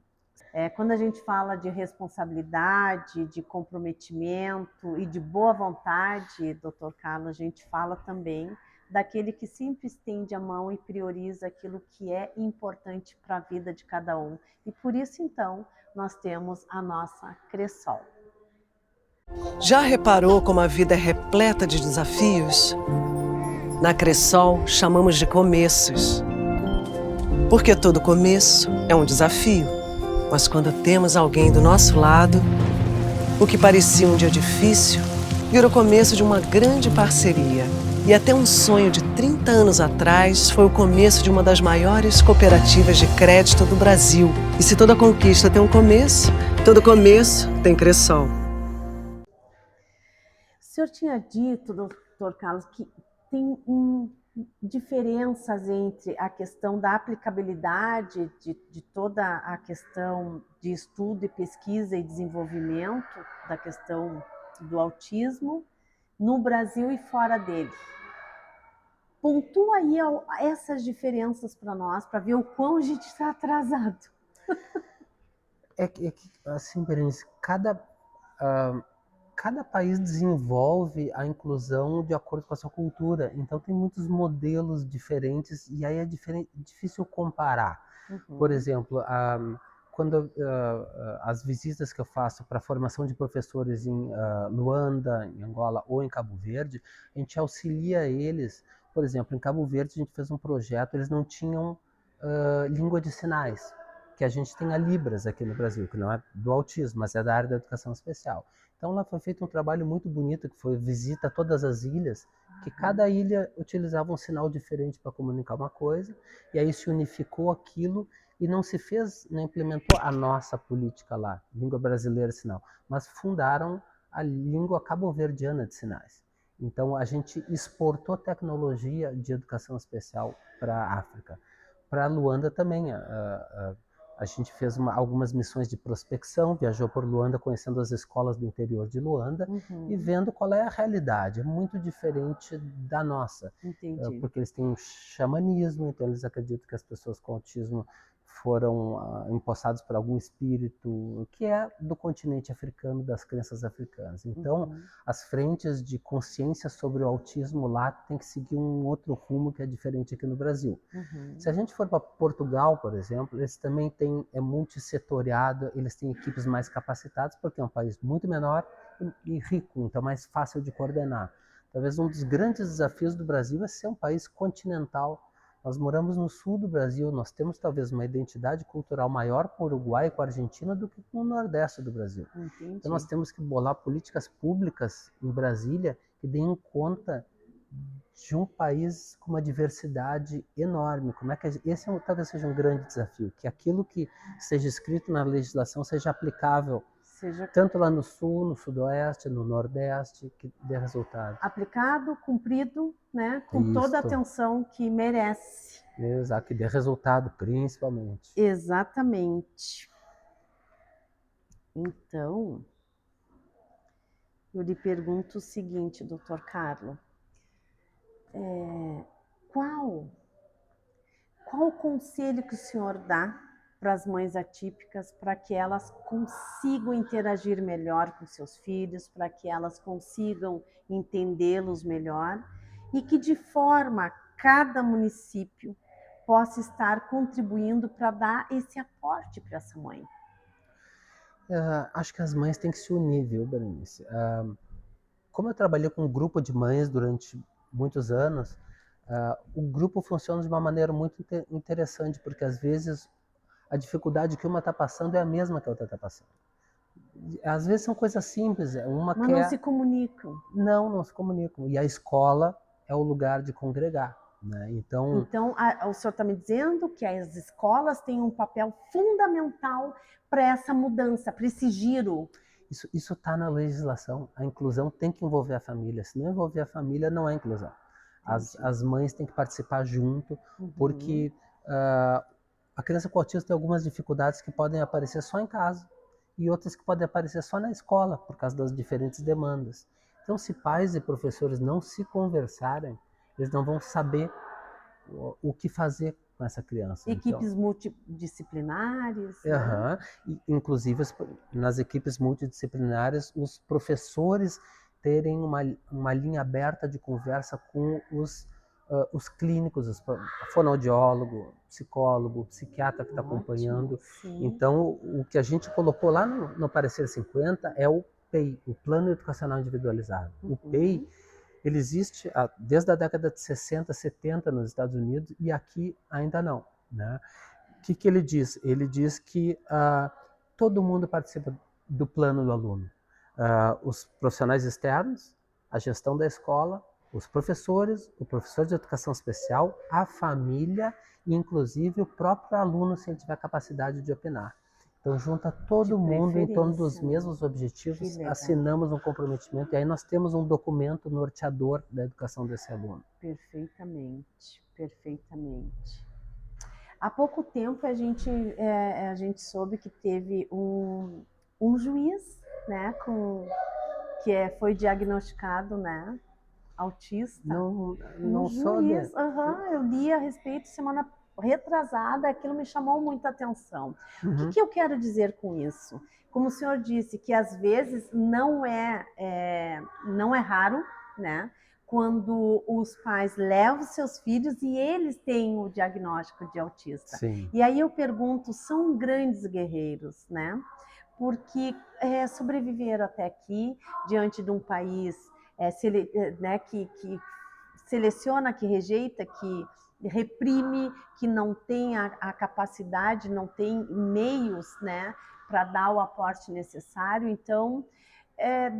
Quando a gente fala de responsabilidade, de comprometimento e de boa vontade, doutor Carlos, a gente fala também daquele que sempre estende a mão e prioriza aquilo que é importante para a vida de cada um. E por isso, então, nós temos a nossa Cressol. Já reparou como a vida é repleta de desafios? Na Cressol, chamamos de começos. Porque todo começo é um desafio. Mas quando temos alguém do nosso lado, o que parecia um dia difícil virou o começo de uma grande parceria. E até um sonho de 30 anos atrás foi o começo de uma das maiores cooperativas de crédito do Brasil. E se toda conquista tem um começo, todo começo tem Cressol. O senhor tinha dito, doutor Carlos, que tem diferenças entre a questão da aplicabilidade de toda a questão de estudo e pesquisa e desenvolvimento da questão do autismo no Brasil e fora dele. Pontua aí essas diferenças para nós, para ver o quão a gente está atrasado. Assim, Berenice, cada país desenvolve a inclusão de acordo com a sua cultura. Então, tem muitos modelos diferentes e aí é difícil comparar. Por exemplo, quando as visitas que eu faço para a formação de professores em Luanda, em Angola ou em Cabo Verde, a gente auxilia eles. Por exemplo, em Cabo Verde a gente fez um projeto, eles não tinham língua de sinais, que a gente tem a Libras aqui no Brasil, que não é do autismo, mas é da área da educação especial. Então lá foi feito um trabalho muito bonito, que foi visita a todas as ilhas, que cada ilha utilizava um sinal diferente para comunicar uma coisa, e aí se unificou aquilo e não se fez, não implementou a nossa política lá, língua brasileira de sinal, mas fundaram a língua cabo-verdiana de sinais. Então a gente exportou tecnologia de educação especial para a África. Para Luanda também, a gente fez algumas missões de prospecção, viajou por Luanda conhecendo as escolas do interior de Luanda e vendo qual é a realidade. É muito diferente da nossa. Entendi. Porque eles têm um xamanismo, então eles acreditam que as pessoas com autismo foram empossados por algum espírito que é do continente africano, das crenças africanas. Então, as frentes de consciência sobre o autismo lá tem que seguir um outro rumo que é diferente aqui no Brasil. Se a gente for para Portugal, por exemplo, eles também têm, é multissetoriado, eles têm equipes mais capacitadas, porque é um país muito menor e rico, então é mais fácil de coordenar. Talvez um dos grandes desafios do Brasil é ser um país continental. Nós moramos no sul do Brasil, nós temos talvez uma identidade cultural maior com o Uruguai e com a Argentina do que com o Nordeste do Brasil. Entendi. Então nós temos que bolar políticas públicas em Brasília que deem conta de um país com uma diversidade enorme. Como é que esse talvez seja um grande desafio, que aquilo que seja escrito na legislação seja aplicável tanto lá no sul, no sudoeste, no nordeste, que dê resultado. Aplicado, cumprido, né, com toda a atenção que merece. Exato, que dê resultado, principalmente. Exatamente. Então, eu lhe pergunto o seguinte, doutor Carlos, qual o conselho que o senhor dá para as mães atípicas, para que elas consigam interagir melhor com seus filhos, para que elas consigam entendê-los melhor e que de forma cada município possa estar contribuindo para dar esse aporte para essa mãe? Acho que as mães têm que se unir, viu, Berenice? Como eu trabalhei com um grupo de mães durante muitos anos, o grupo funciona de uma maneira muito interessante, porque às vezes a dificuldade que uma está passando é a mesma que a outra está passando. Às vezes são coisas simples, uma Mas quer... não se comunicam. Não se comunicam. E a escola é o lugar de congregar, né? Então, o senhor está me dizendo que as escolas têm um papel fundamental para essa mudança, para esse giro. isso está na legislação. A inclusão tem que envolver a família. Se não envolver a família, não é inclusão. As mães têm que participar junto, porque a criança com autismo tem algumas dificuldades que podem aparecer só em casa e outras que podem aparecer só na escola, por causa das diferentes demandas. Então, se pais e professores não se conversarem, eles não vão saber o que fazer com essa criança. Equipes multidisciplinares. Né? Inclusive, nas equipes multidisciplinares, os professores terem uma linha aberta de conversa com os clínicos, fonoaudiólogo, psicólogo, psiquiatra que está acompanhando. Sim. Então, o que a gente colocou lá no Parecer 50 é o PEI, o Plano Educacional Individualizado. O PEI, ele existe desde a década de 60, 70 nos Estados Unidos e aqui ainda não, né? O que ele diz? Ele diz que todo mundo participa do plano do aluno. Os profissionais externos, a gestão da escola, os professores, o professor de educação especial, a família e inclusive o próprio aluno, se ele tiver capacidade de opinar. Então junta todo mundo em torno dos mesmos objetivos, assinamos um comprometimento e aí nós temos um documento norteador da educação desse aluno. Perfeitamente, perfeitamente. Há pouco tempo a gente soube que teve um juiz, né, foi diagnosticado, né, autista. Não soube. Eu li a respeito semana retrasada, aquilo me chamou muita atenção. O que eu quero dizer com isso? Como o senhor disse, que às vezes não é raro, né? Quando os pais levam seus filhos e eles têm o diagnóstico de autista. Sim. E aí eu pergunto, são grandes guerreiros, né? Porque sobreviveram até aqui, diante de um país que seleciona, que rejeita, que reprime, que não tem a capacidade, não tem meios, né, para dar o aporte necessário. Então,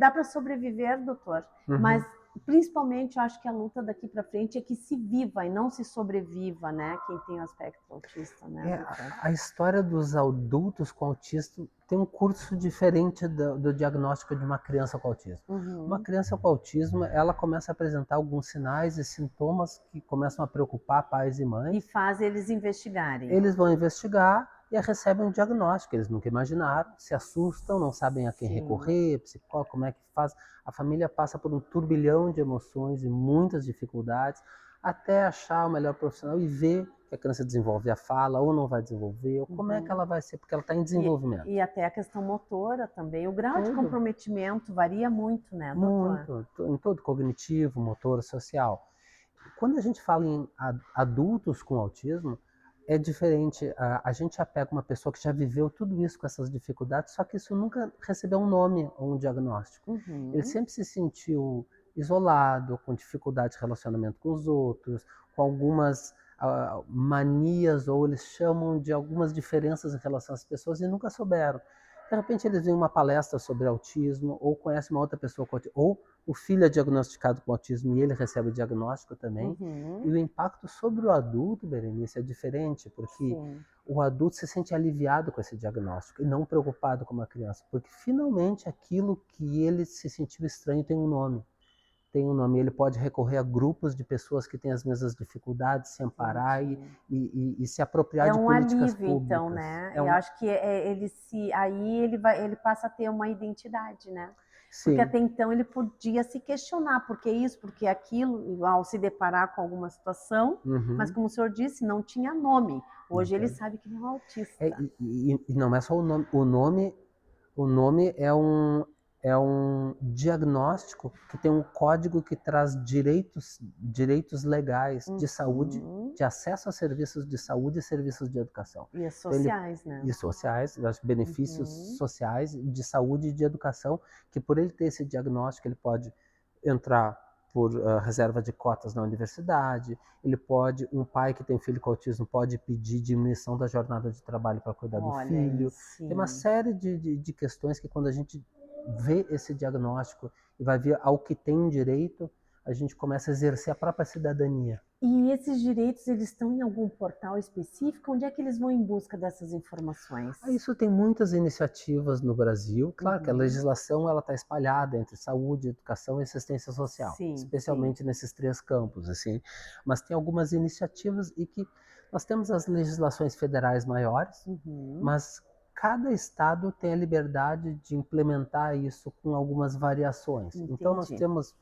dá para sobreviver, doutor, mas principalmente eu acho que a luta daqui para frente é que se viva e não se sobreviva, né, quem tem o aspecto autista, né? A história dos adultos com autismo tem um curso diferente do diagnóstico de uma criança com autismo. Uma criança com autismo, ela começa a apresentar alguns sinais e sintomas que começam a preocupar pais e mães. E faz eles investigarem. Eles vão investigar e recebem um diagnóstico, eles nunca imaginaram, se assustam, não sabem a quem recorrer, psicólogo, como é que faz. A família passa por um turbilhão de emoções e muitas dificuldades até achar o melhor profissional e ver que a criança desenvolve a fala ou não vai desenvolver, ou como é que ela vai ser, porque ela está em desenvolvimento. E até a questão motora também, o grau de comprometimento varia muito, né, doutor? Muito, em todo cognitivo, motor, social. Quando a gente fala em adultos com autismo, é diferente. A gente já pega uma pessoa que já viveu tudo isso com essas dificuldades, só que isso nunca recebeu um nome ou um diagnóstico. Ele sempre se sentiu isolado, com dificuldade de relacionamento com os outros, com algumas manias, ou eles chamam de algumas diferenças em relação às pessoas e nunca souberam. De repente eles veem uma palestra sobre autismo, ou conhecem uma outra pessoa com autismo, ou o filho é diagnosticado com autismo e ele recebe o diagnóstico também. E o impacto sobre o adulto, Berenice, é diferente, porque o adulto se sente aliviado com esse diagnóstico e não preocupado com uma criança, porque finalmente aquilo que ele se sentiu estranho tem um nome. Ele pode recorrer a grupos de pessoas que têm as mesmas dificuldades, se amparar e se apropriar de políticas públicas. É um alívio, então, né? Eu acho que ele passa a ter uma identidade, né? Sim. Porque até então ele podia se questionar por que isso, por que aquilo, ao se deparar com alguma situação, mas como o senhor disse, não tinha nome. Hoje ele sabe que ele é um autista. E não é só o nome. O nome é é um diagnóstico que tem um código que traz direitos legais de saúde, de acesso a serviços de saúde e serviços de educação. E as sociais, né? E sociais, benefícios sociais, de saúde e de educação, que por ele ter esse diagnóstico, ele pode entrar por reserva de cotas na universidade, um pai que tem filho com autismo pode pedir diminuição da jornada de trabalho para cuidar do filho. Tem uma série de questões que quando a gente vê esse diagnóstico e vai ver ao que tem direito, a gente começa a exercer a própria cidadania. E esses direitos, eles estão em algum portal específico? Onde é que eles vão em busca dessas informações? Isso tem muitas iniciativas no Brasil. Claro que a legislação está espalhada entre saúde, educação e assistência social, especialmente nesses 3 campos, assim. Mas tem algumas iniciativas e que nós temos as legislações federais maiores, mas cada estado tem a liberdade de implementar isso com algumas variações. Então nós temos,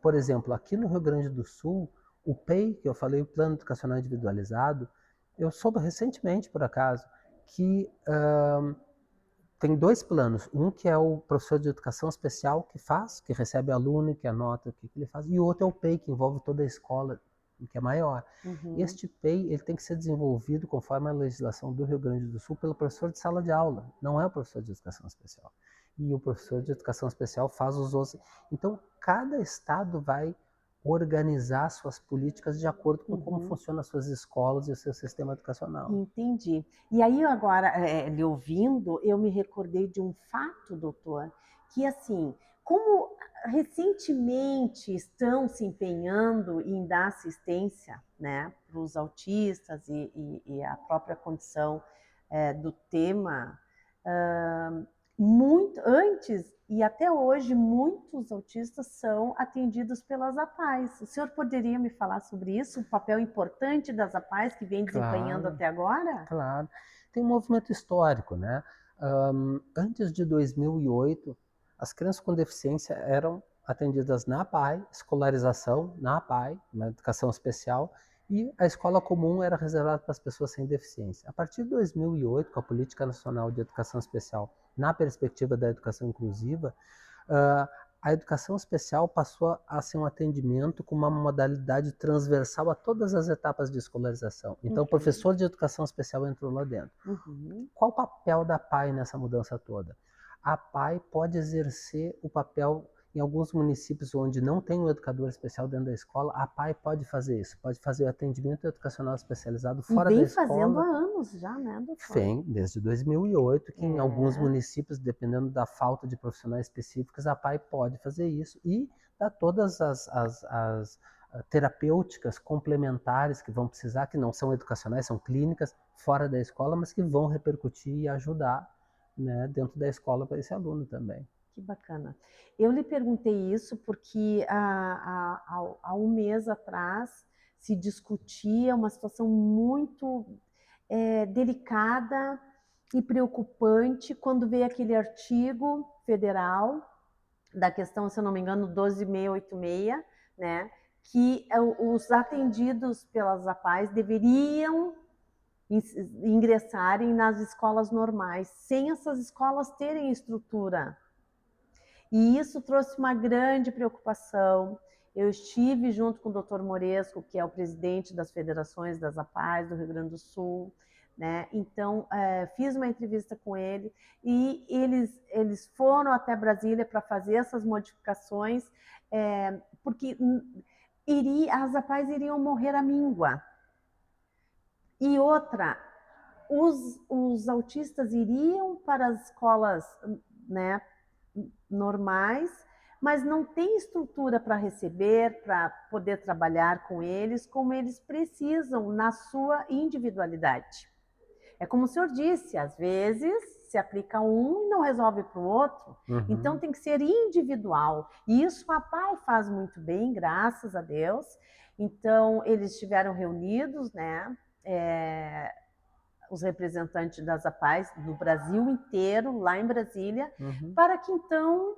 por exemplo, aqui no Rio Grande do Sul, o PEI, que eu falei, o Plano Educacional Individualizado, eu soube recentemente, por acaso, que tem 2 planos. Um que é o professor de educação especial que recebe aluno, que anota o que ele faz, e o outro é o PEI, que envolve toda a escola, que é maior. Este PEI ele tem que ser desenvolvido conforme a legislação do Rio Grande do Sul pelo professor de sala de aula, não é o professor de educação especial. E o professor de educação especial faz os outros. Então, cada estado vai organizar suas políticas de acordo com como funcionam as suas escolas e o seu sistema educacional. Entendi. E aí agora, lhe ouvindo, eu me recordei de um fato, doutor, que assim, como recentemente estão se empenhando em dar assistência, né, para os autistas e a própria condição do tema, muito antes e até hoje muitos autistas são atendidos pelas APAES. O senhor poderia me falar sobre isso, o papel importante das APAES que vem desempenhando até agora? Claro. Tem um movimento histórico, né? Antes de 2008, as crianças com deficiência eram atendidas na APAE, escolarização na APAE, na educação especial, e a escola comum era reservada para as pessoas sem deficiência. A partir de 2008, com a Política Nacional de Educação Especial, na perspectiva da educação inclusiva, a educação especial passou a ser um atendimento com uma modalidade transversal a todas as etapas de escolarização. Então, o professor de educação especial entrou lá dentro. Qual o papel da APAE nessa mudança toda? A APAE pode exercer o papel em alguns municípios onde não tem um educador especial dentro da escola, a APAE pode fazer isso, pode fazer o atendimento educacional especializado fora da escola. E vem fazendo há anos já, né, doutor? Vem, desde 2008, que em alguns municípios, dependendo da falta de profissionais específicos, a APAE pode fazer isso e dá todas as terapêuticas complementares que vão precisar, que não são educacionais, são clínicas, fora da escola, mas que vão repercutir e ajudar, né, dentro da escola para esse aluno também. Que bacana. Eu lhe perguntei isso porque há um mês atrás se discutia uma situação muito delicada e preocupante quando veio aquele artigo federal da questão, se eu não me engano, 12686, né, que os atendidos pelas APAES deveriam ingressarem nas escolas normais, sem essas escolas terem estrutura. E isso trouxe uma grande preocupação. Eu estive junto com o Dr. Moresco, que é o presidente das federações das APAES do Rio Grande do Sul, né? Então, fiz uma entrevista com ele e eles foram até Brasília para fazer essas modificações, porque as APAES iriam morrer à míngua. E outra, os autistas iriam para as escolas, né, normais, mas não tem estrutura para receber, para poder trabalhar com eles como eles precisam na sua individualidade. É como o senhor disse, às vezes se aplica um e não resolve para o outro, então tem que ser individual. E isso a APAE faz muito bem, graças a Deus. Então eles estiveram reunidos, né, os representantes das APAES do Brasil inteiro, lá em Brasília, para que então,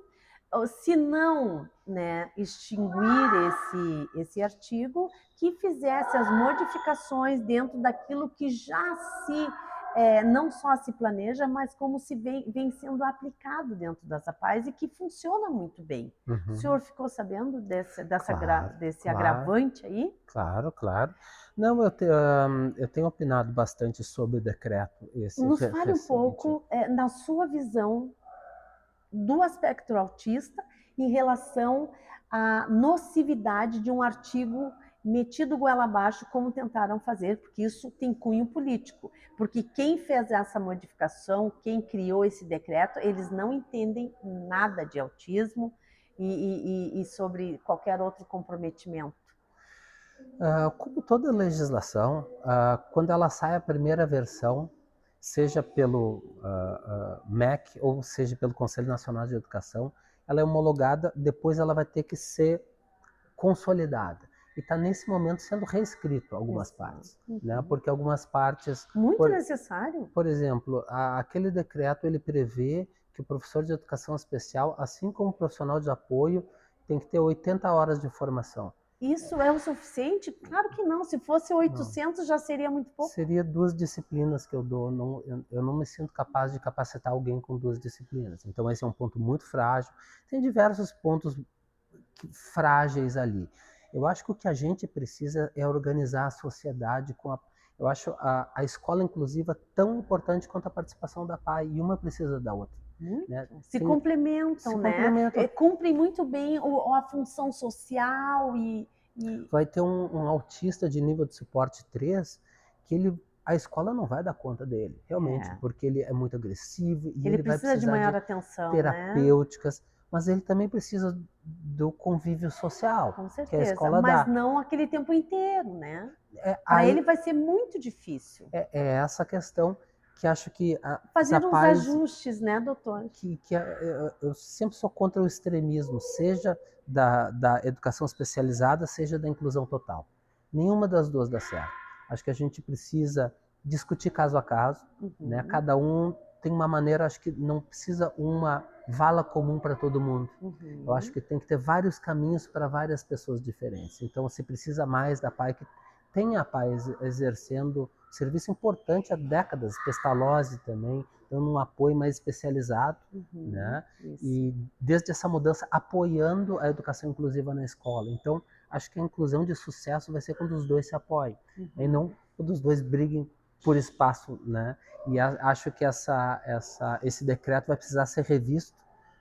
se não, né, extinguir esse artigo, que fizesse as modificações dentro daquilo que já se não só se planeja, mas como se vem sendo aplicado dentro das APAES e que funciona muito bem. O senhor ficou sabendo desse agravante aí? Claro. Não, eu tenho opinado bastante sobre o decreto. Nos fale um pouco, na sua visão, do aspecto autista em relação à nocividade de um artigo metido goela abaixo, como tentaram fazer, porque isso tem cunho político. Porque quem fez essa modificação, quem criou esse decreto, eles não entendem nada de autismo e sobre qualquer outro comprometimento. Como toda legislação, quando ela sai a primeira versão, seja pelo MEC ou seja pelo Conselho Nacional de Educação, ela é homologada, depois ela vai ter que ser consolidada. E está nesse momento sendo reescrito algumas partes, né? Porque algumas partes... Muito necessário. Por exemplo, aquele decreto ele prevê que o professor de educação especial, assim como o profissional de apoio, tem que ter 80 horas de formação. Isso é o suficiente? Claro que não. Se fosse 800 não. Já seria muito pouco. Seria 2 disciplinas que eu dou. Eu não me sinto capaz de capacitar alguém com 2 disciplinas. Então esse é um ponto muito frágil. Tem diversos pontos frágeis ali. Eu acho que o que a gente precisa é organizar a sociedade com eu acho a escola inclusiva tão importante quanto a participação da PAI, e uma precisa da outra. Né? Se complementam, né? Cumprem muito bem a função social e... Vai ter um autista de nível de suporte 3 que a escola não vai dar conta dele, realmente, porque ele é muito agressivo e ele vai precisar de maior atenção, terapêuticas, né? Mas ele também precisa do convívio social, com certeza, que a escola mas dá. Não aquele tempo inteiro, né? Para ele vai ser muito difícil. É essa questão que acho que... Fazer uns ajustes, né, doutor? Eu sempre sou contra o extremismo, seja da educação especializada, seja da inclusão total. Nenhuma das duas dá certo. Acho que a gente precisa discutir caso a caso, né? Cada um tem uma maneira, acho que não precisa uma vala comum para todo mundo. Eu acho que tem que ter vários caminhos para várias pessoas diferentes. Então, se precisa mais da PAI, que tem a PAI exercendo serviço importante há décadas, Pestalozzi também, dando um apoio mais especializado, né? E desde essa mudança, apoiando a educação inclusiva na escola. Então, acho que a inclusão de sucesso vai ser quando os dois se apoiem, e não quando os dois briguem por espaço, né? E acho que esse decreto vai precisar ser revisto,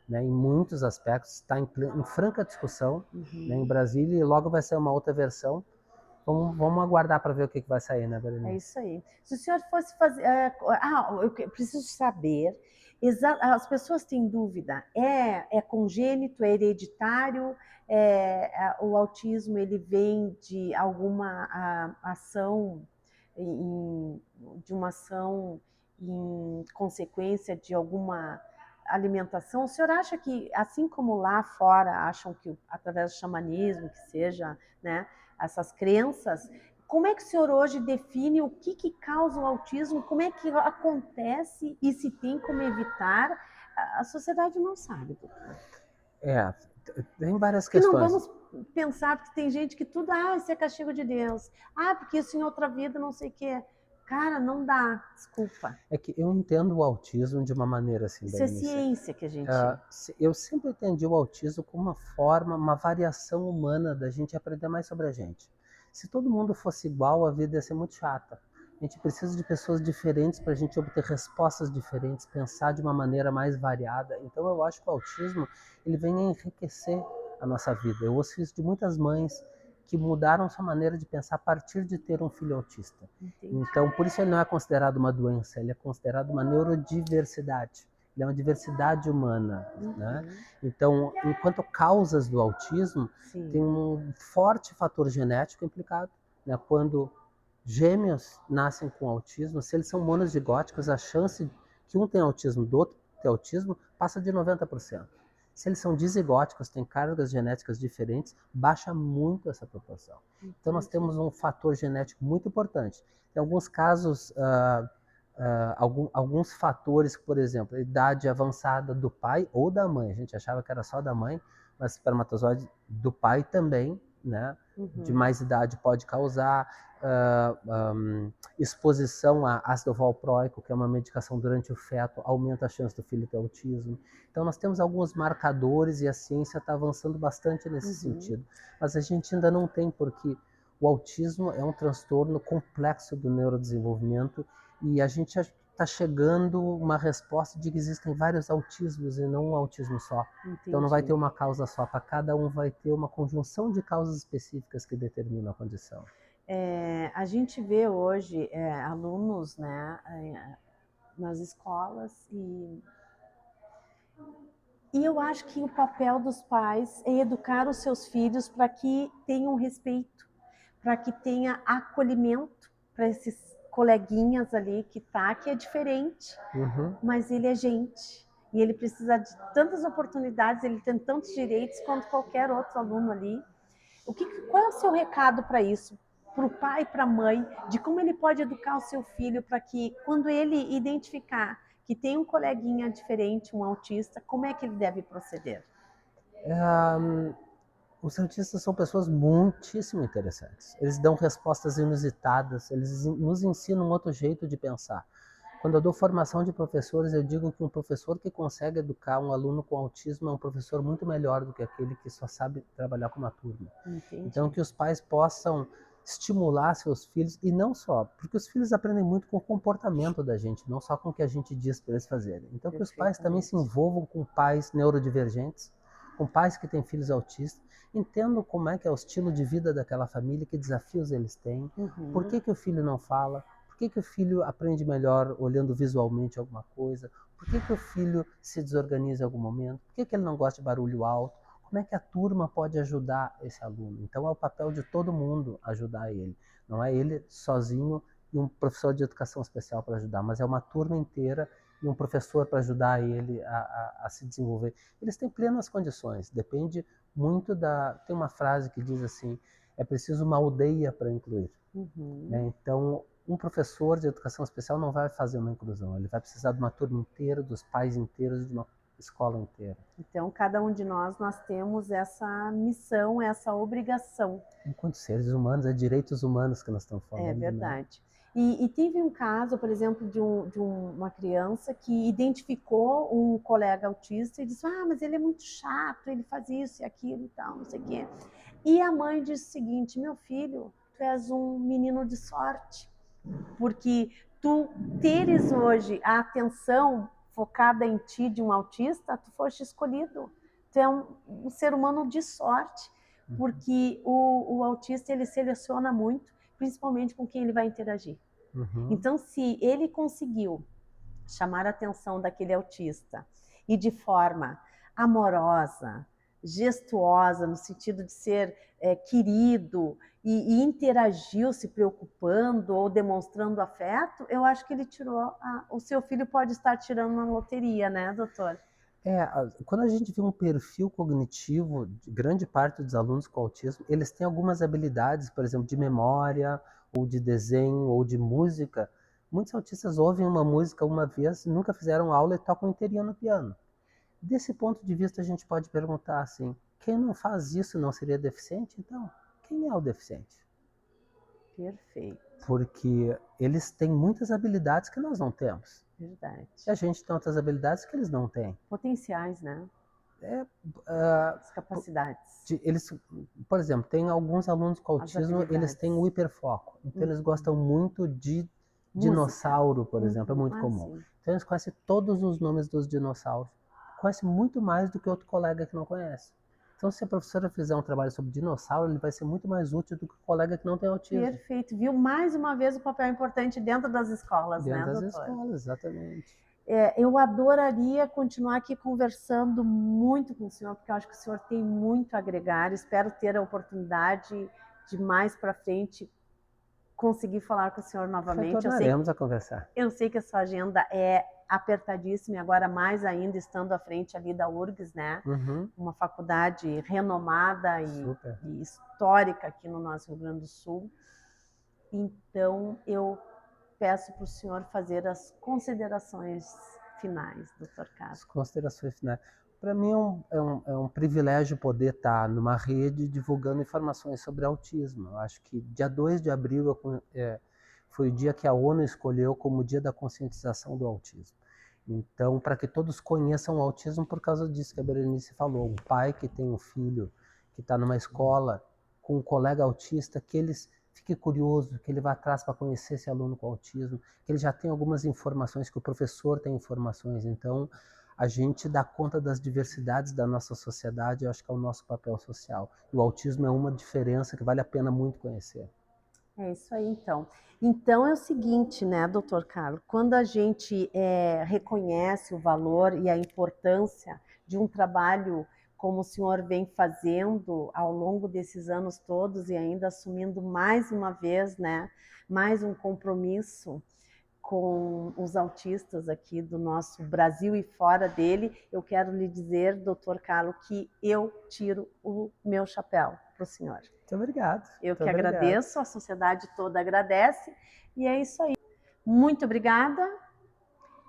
né, em muitos aspectos, está em franca discussão, né, em Brasília, e logo vai sair uma outra versão. Vamos aguardar para ver o que vai sair, né, Berenice? É isso aí. Se o senhor fosse fazer... eu preciso saber, as pessoas têm dúvida, é congênito, é hereditário, o autismo ele vem de alguma ação, de uma ação em consequência de alguma alimentação? O senhor acha que, assim como lá fora acham que através do xamanismo, que seja, né, essas crenças, como é que o senhor hoje define o que causa o autismo, como é que acontece e se tem como evitar? A sociedade não sabe, doutor. Tem várias questões. E não vamos pensar, porque tem gente que tudo, isso é castigo de Deus. Porque isso em outra vida não sei o que. Cara, não dá, desculpa. É que eu entendo o autismo de uma maneira assim. Isso é ciência que a gente... Eu sempre entendi o autismo como uma forma, uma variação humana da gente aprender mais sobre a gente. Se todo mundo fosse igual, a vida ia ser muito chata. A gente precisa de pessoas diferentes para a gente obter respostas diferentes, pensar de uma maneira mais variada. Então eu acho que o autismo ele vem a enriquecer a nossa vida. Eu ouço isso de muitas mães que mudaram sua maneira de pensar a partir de ter um filho autista. Entendi. Então, por isso ele não é considerado uma doença, ele é considerado uma neurodiversidade. Ele é uma diversidade humana, né? Então, enquanto causas do autismo, tem um forte fator genético implicado, né? Quando gêmeos nascem com autismo, se eles são monozigóticos, a chance que um tem autismo do outro ter autismo passa de 90%. Se eles são dizigóticos, têm cargas genéticas diferentes, baixa muito essa proporção. Então nós temos um fator genético muito importante. Em alguns casos, alguns fatores, por exemplo, a idade avançada do pai ou da mãe. A gente achava que era só da mãe, mas espermatozoide do pai também né, de mais idade pode causar, exposição a ácido valproico, que é uma medicação durante o feto, aumenta a chance do filho ter autismo. Então nós temos alguns marcadores e a ciência está avançando bastante nesse sentido. Mas a gente ainda não tem, porque o autismo é um transtorno complexo do neurodesenvolvimento e a gente está chegando uma resposta de que existem vários autismos e não um autismo só. Entendi. Então não vai ter uma causa só, para cada um vai ter uma conjunção de causas específicas que determinam a condição. A gente vê hoje alunos, né, nas escolas e eu acho que o papel dos pais é educar os seus filhos para que tenham respeito, para que tenha acolhimento para esses coleguinhas ali que é diferente, mas ele é gente. E ele precisa de tantas oportunidades, ele tem tantos direitos quanto qualquer outro aluno ali. Qual é o seu recado para isso? Para o pai e para a mãe, de como ele pode educar o seu filho para que, quando ele identificar que tem um coleguinha diferente, um autista, como é que ele deve proceder? Os autistas são pessoas muitíssimo interessantes. Eles dão respostas inusitadas, eles nos ensinam outro jeito de pensar. Quando eu dou formação de professores, eu digo que um professor que consegue educar um aluno com autismo é um professor muito melhor do que aquele que só sabe trabalhar com uma turma. Entendi. Então, que os pais possam estimular seus filhos, e não só, porque os filhos aprendem muito com o comportamento da gente, não só com o que a gente diz para eles fazerem. Então, que os pais também se envolvam com pais neurodivergentes, com pais que têm filhos autistas, entendam como é que é o estilo de vida daquela família, que desafios eles têm, por que o filho não fala, por que o filho aprende melhor olhando visualmente alguma coisa, por que o filho se desorganiza em algum momento, por que ele não gosta de barulho alto, como é que a turma pode ajudar esse aluno. Então é o papel de todo mundo ajudar ele, não é ele sozinho e um professor de educação especial para ajudar, mas é uma turma inteira e um professor para ajudar ele a se desenvolver. Eles têm plenas condições, depende muito Tem uma frase que diz assim, é preciso uma aldeia para incluir. Né? Então, um professor de educação especial não vai fazer uma inclusão, ele vai precisar de uma turma inteira, dos pais inteiros, de uma escola inteira. Então, cada um de nós temos essa missão, essa obrigação. Enquanto seres humanos, é direitos humanos que nós estamos falando. É verdade. Né? E teve um caso, por exemplo, de uma criança que identificou um colega autista e disse, mas ele é muito chato, ele faz isso e aquilo e tal, não sei o quê. E a mãe disse o seguinte, meu filho, tu és um menino de sorte, porque tu teres hoje a atenção focada em ti de um autista, tu foste escolhido. Tu é um ser humano de sorte, porque o autista ele seleciona muito, principalmente com quem ele vai interagir. Então, se ele conseguiu chamar a atenção daquele autista e de forma amorosa, gestuosa, no sentido de ser querido e interagiu se preocupando ou demonstrando afeto, eu acho que ele tirou, o seu filho pode estar tirando uma loteria, né, doutor? Quando a gente vê um perfil cognitivo de grande parte dos alunos com autismo, eles têm algumas habilidades, por exemplo, de memória, ou de desenho, ou de música. Muitos autistas ouvem uma música uma vez, nunca fizeram aula e tocam inteirinha no piano. Desse ponto de vista, a gente pode perguntar assim, quem não faz isso não seria deficiente? Então, quem é o deficiente? Perfeito. Porque eles têm muitas habilidades que nós não temos. Verdade. E a gente tem outras habilidades que eles não têm. Potenciais, né? As capacidades. Por exemplo, tem alguns alunos com autismo, eles têm o hiperfoco. Então, eles gostam muito de dinossauro, por exemplo, é muito comum. Sim. Então, eles conhecem todos os nomes dos dinossauros. Conhecem muito mais do que outro colega que não conhece. Então, se a professora fizer um trabalho sobre dinossauro, ele vai ser muito mais útil do que o colega que não tem autismo. Perfeito. Viu mais uma vez o papel importante dentro das escolas, né, doutor? Dentro das escolas, exatamente. Eu adoraria continuar aqui conversando muito com o senhor, porque eu acho que o senhor tem muito a agregar. Espero ter a oportunidade de mais para frente conseguir falar com o senhor novamente. Tornaremos a conversar. Eu sei que a sua agenda é apertadíssima e agora mais ainda estando à frente ali da URGS, né? Uma faculdade renomada e histórica aqui no nosso Rio Grande do Sul. Então, eu peço para o senhor fazer as considerações finais, doutor Carlos. As considerações finais. Para mim é um privilégio poder estar numa rede divulgando informações sobre autismo. Eu acho que dia 2 de abril foi o dia que a ONU escolheu como o dia da conscientização do autismo. Então, para que todos conheçam o autismo, por causa disso que a Berenice falou, um pai que tem um filho que está numa escola com um colega autista, que eles fique curioso, que ele vá atrás para conhecer esse aluno com autismo, que ele já tem algumas informações, que o professor tem informações. Então, a gente dá conta das diversidades da nossa sociedade, eu acho que é o nosso papel social. E o autismo é uma diferença que vale a pena muito conhecer. É isso aí, então. Então é o seguinte, né, doutor Carlos, quando a gente reconhece o valor e a importância de um trabalho como o senhor vem fazendo ao longo desses anos todos e ainda assumindo mais uma vez, né, mais um compromisso com os autistas aqui do nosso Brasil e fora dele, eu quero lhe dizer, doutor Carlos, que eu tiro o meu chapéu para o senhor. Muito obrigado. Eu que agradeço, a sociedade toda agradece, e é isso aí. Muito obrigada,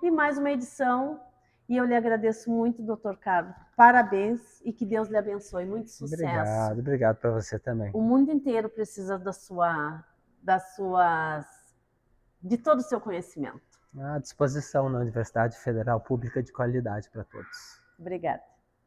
e mais uma edição, e eu lhe agradeço muito, doutor Carlos. Parabéns, e que Deus lhe abençoe. Muito sucesso. Obrigado para você também. O mundo inteiro precisa de todo o seu conhecimento. À disposição na Universidade Federal Pública de qualidade para todos. Obrigada.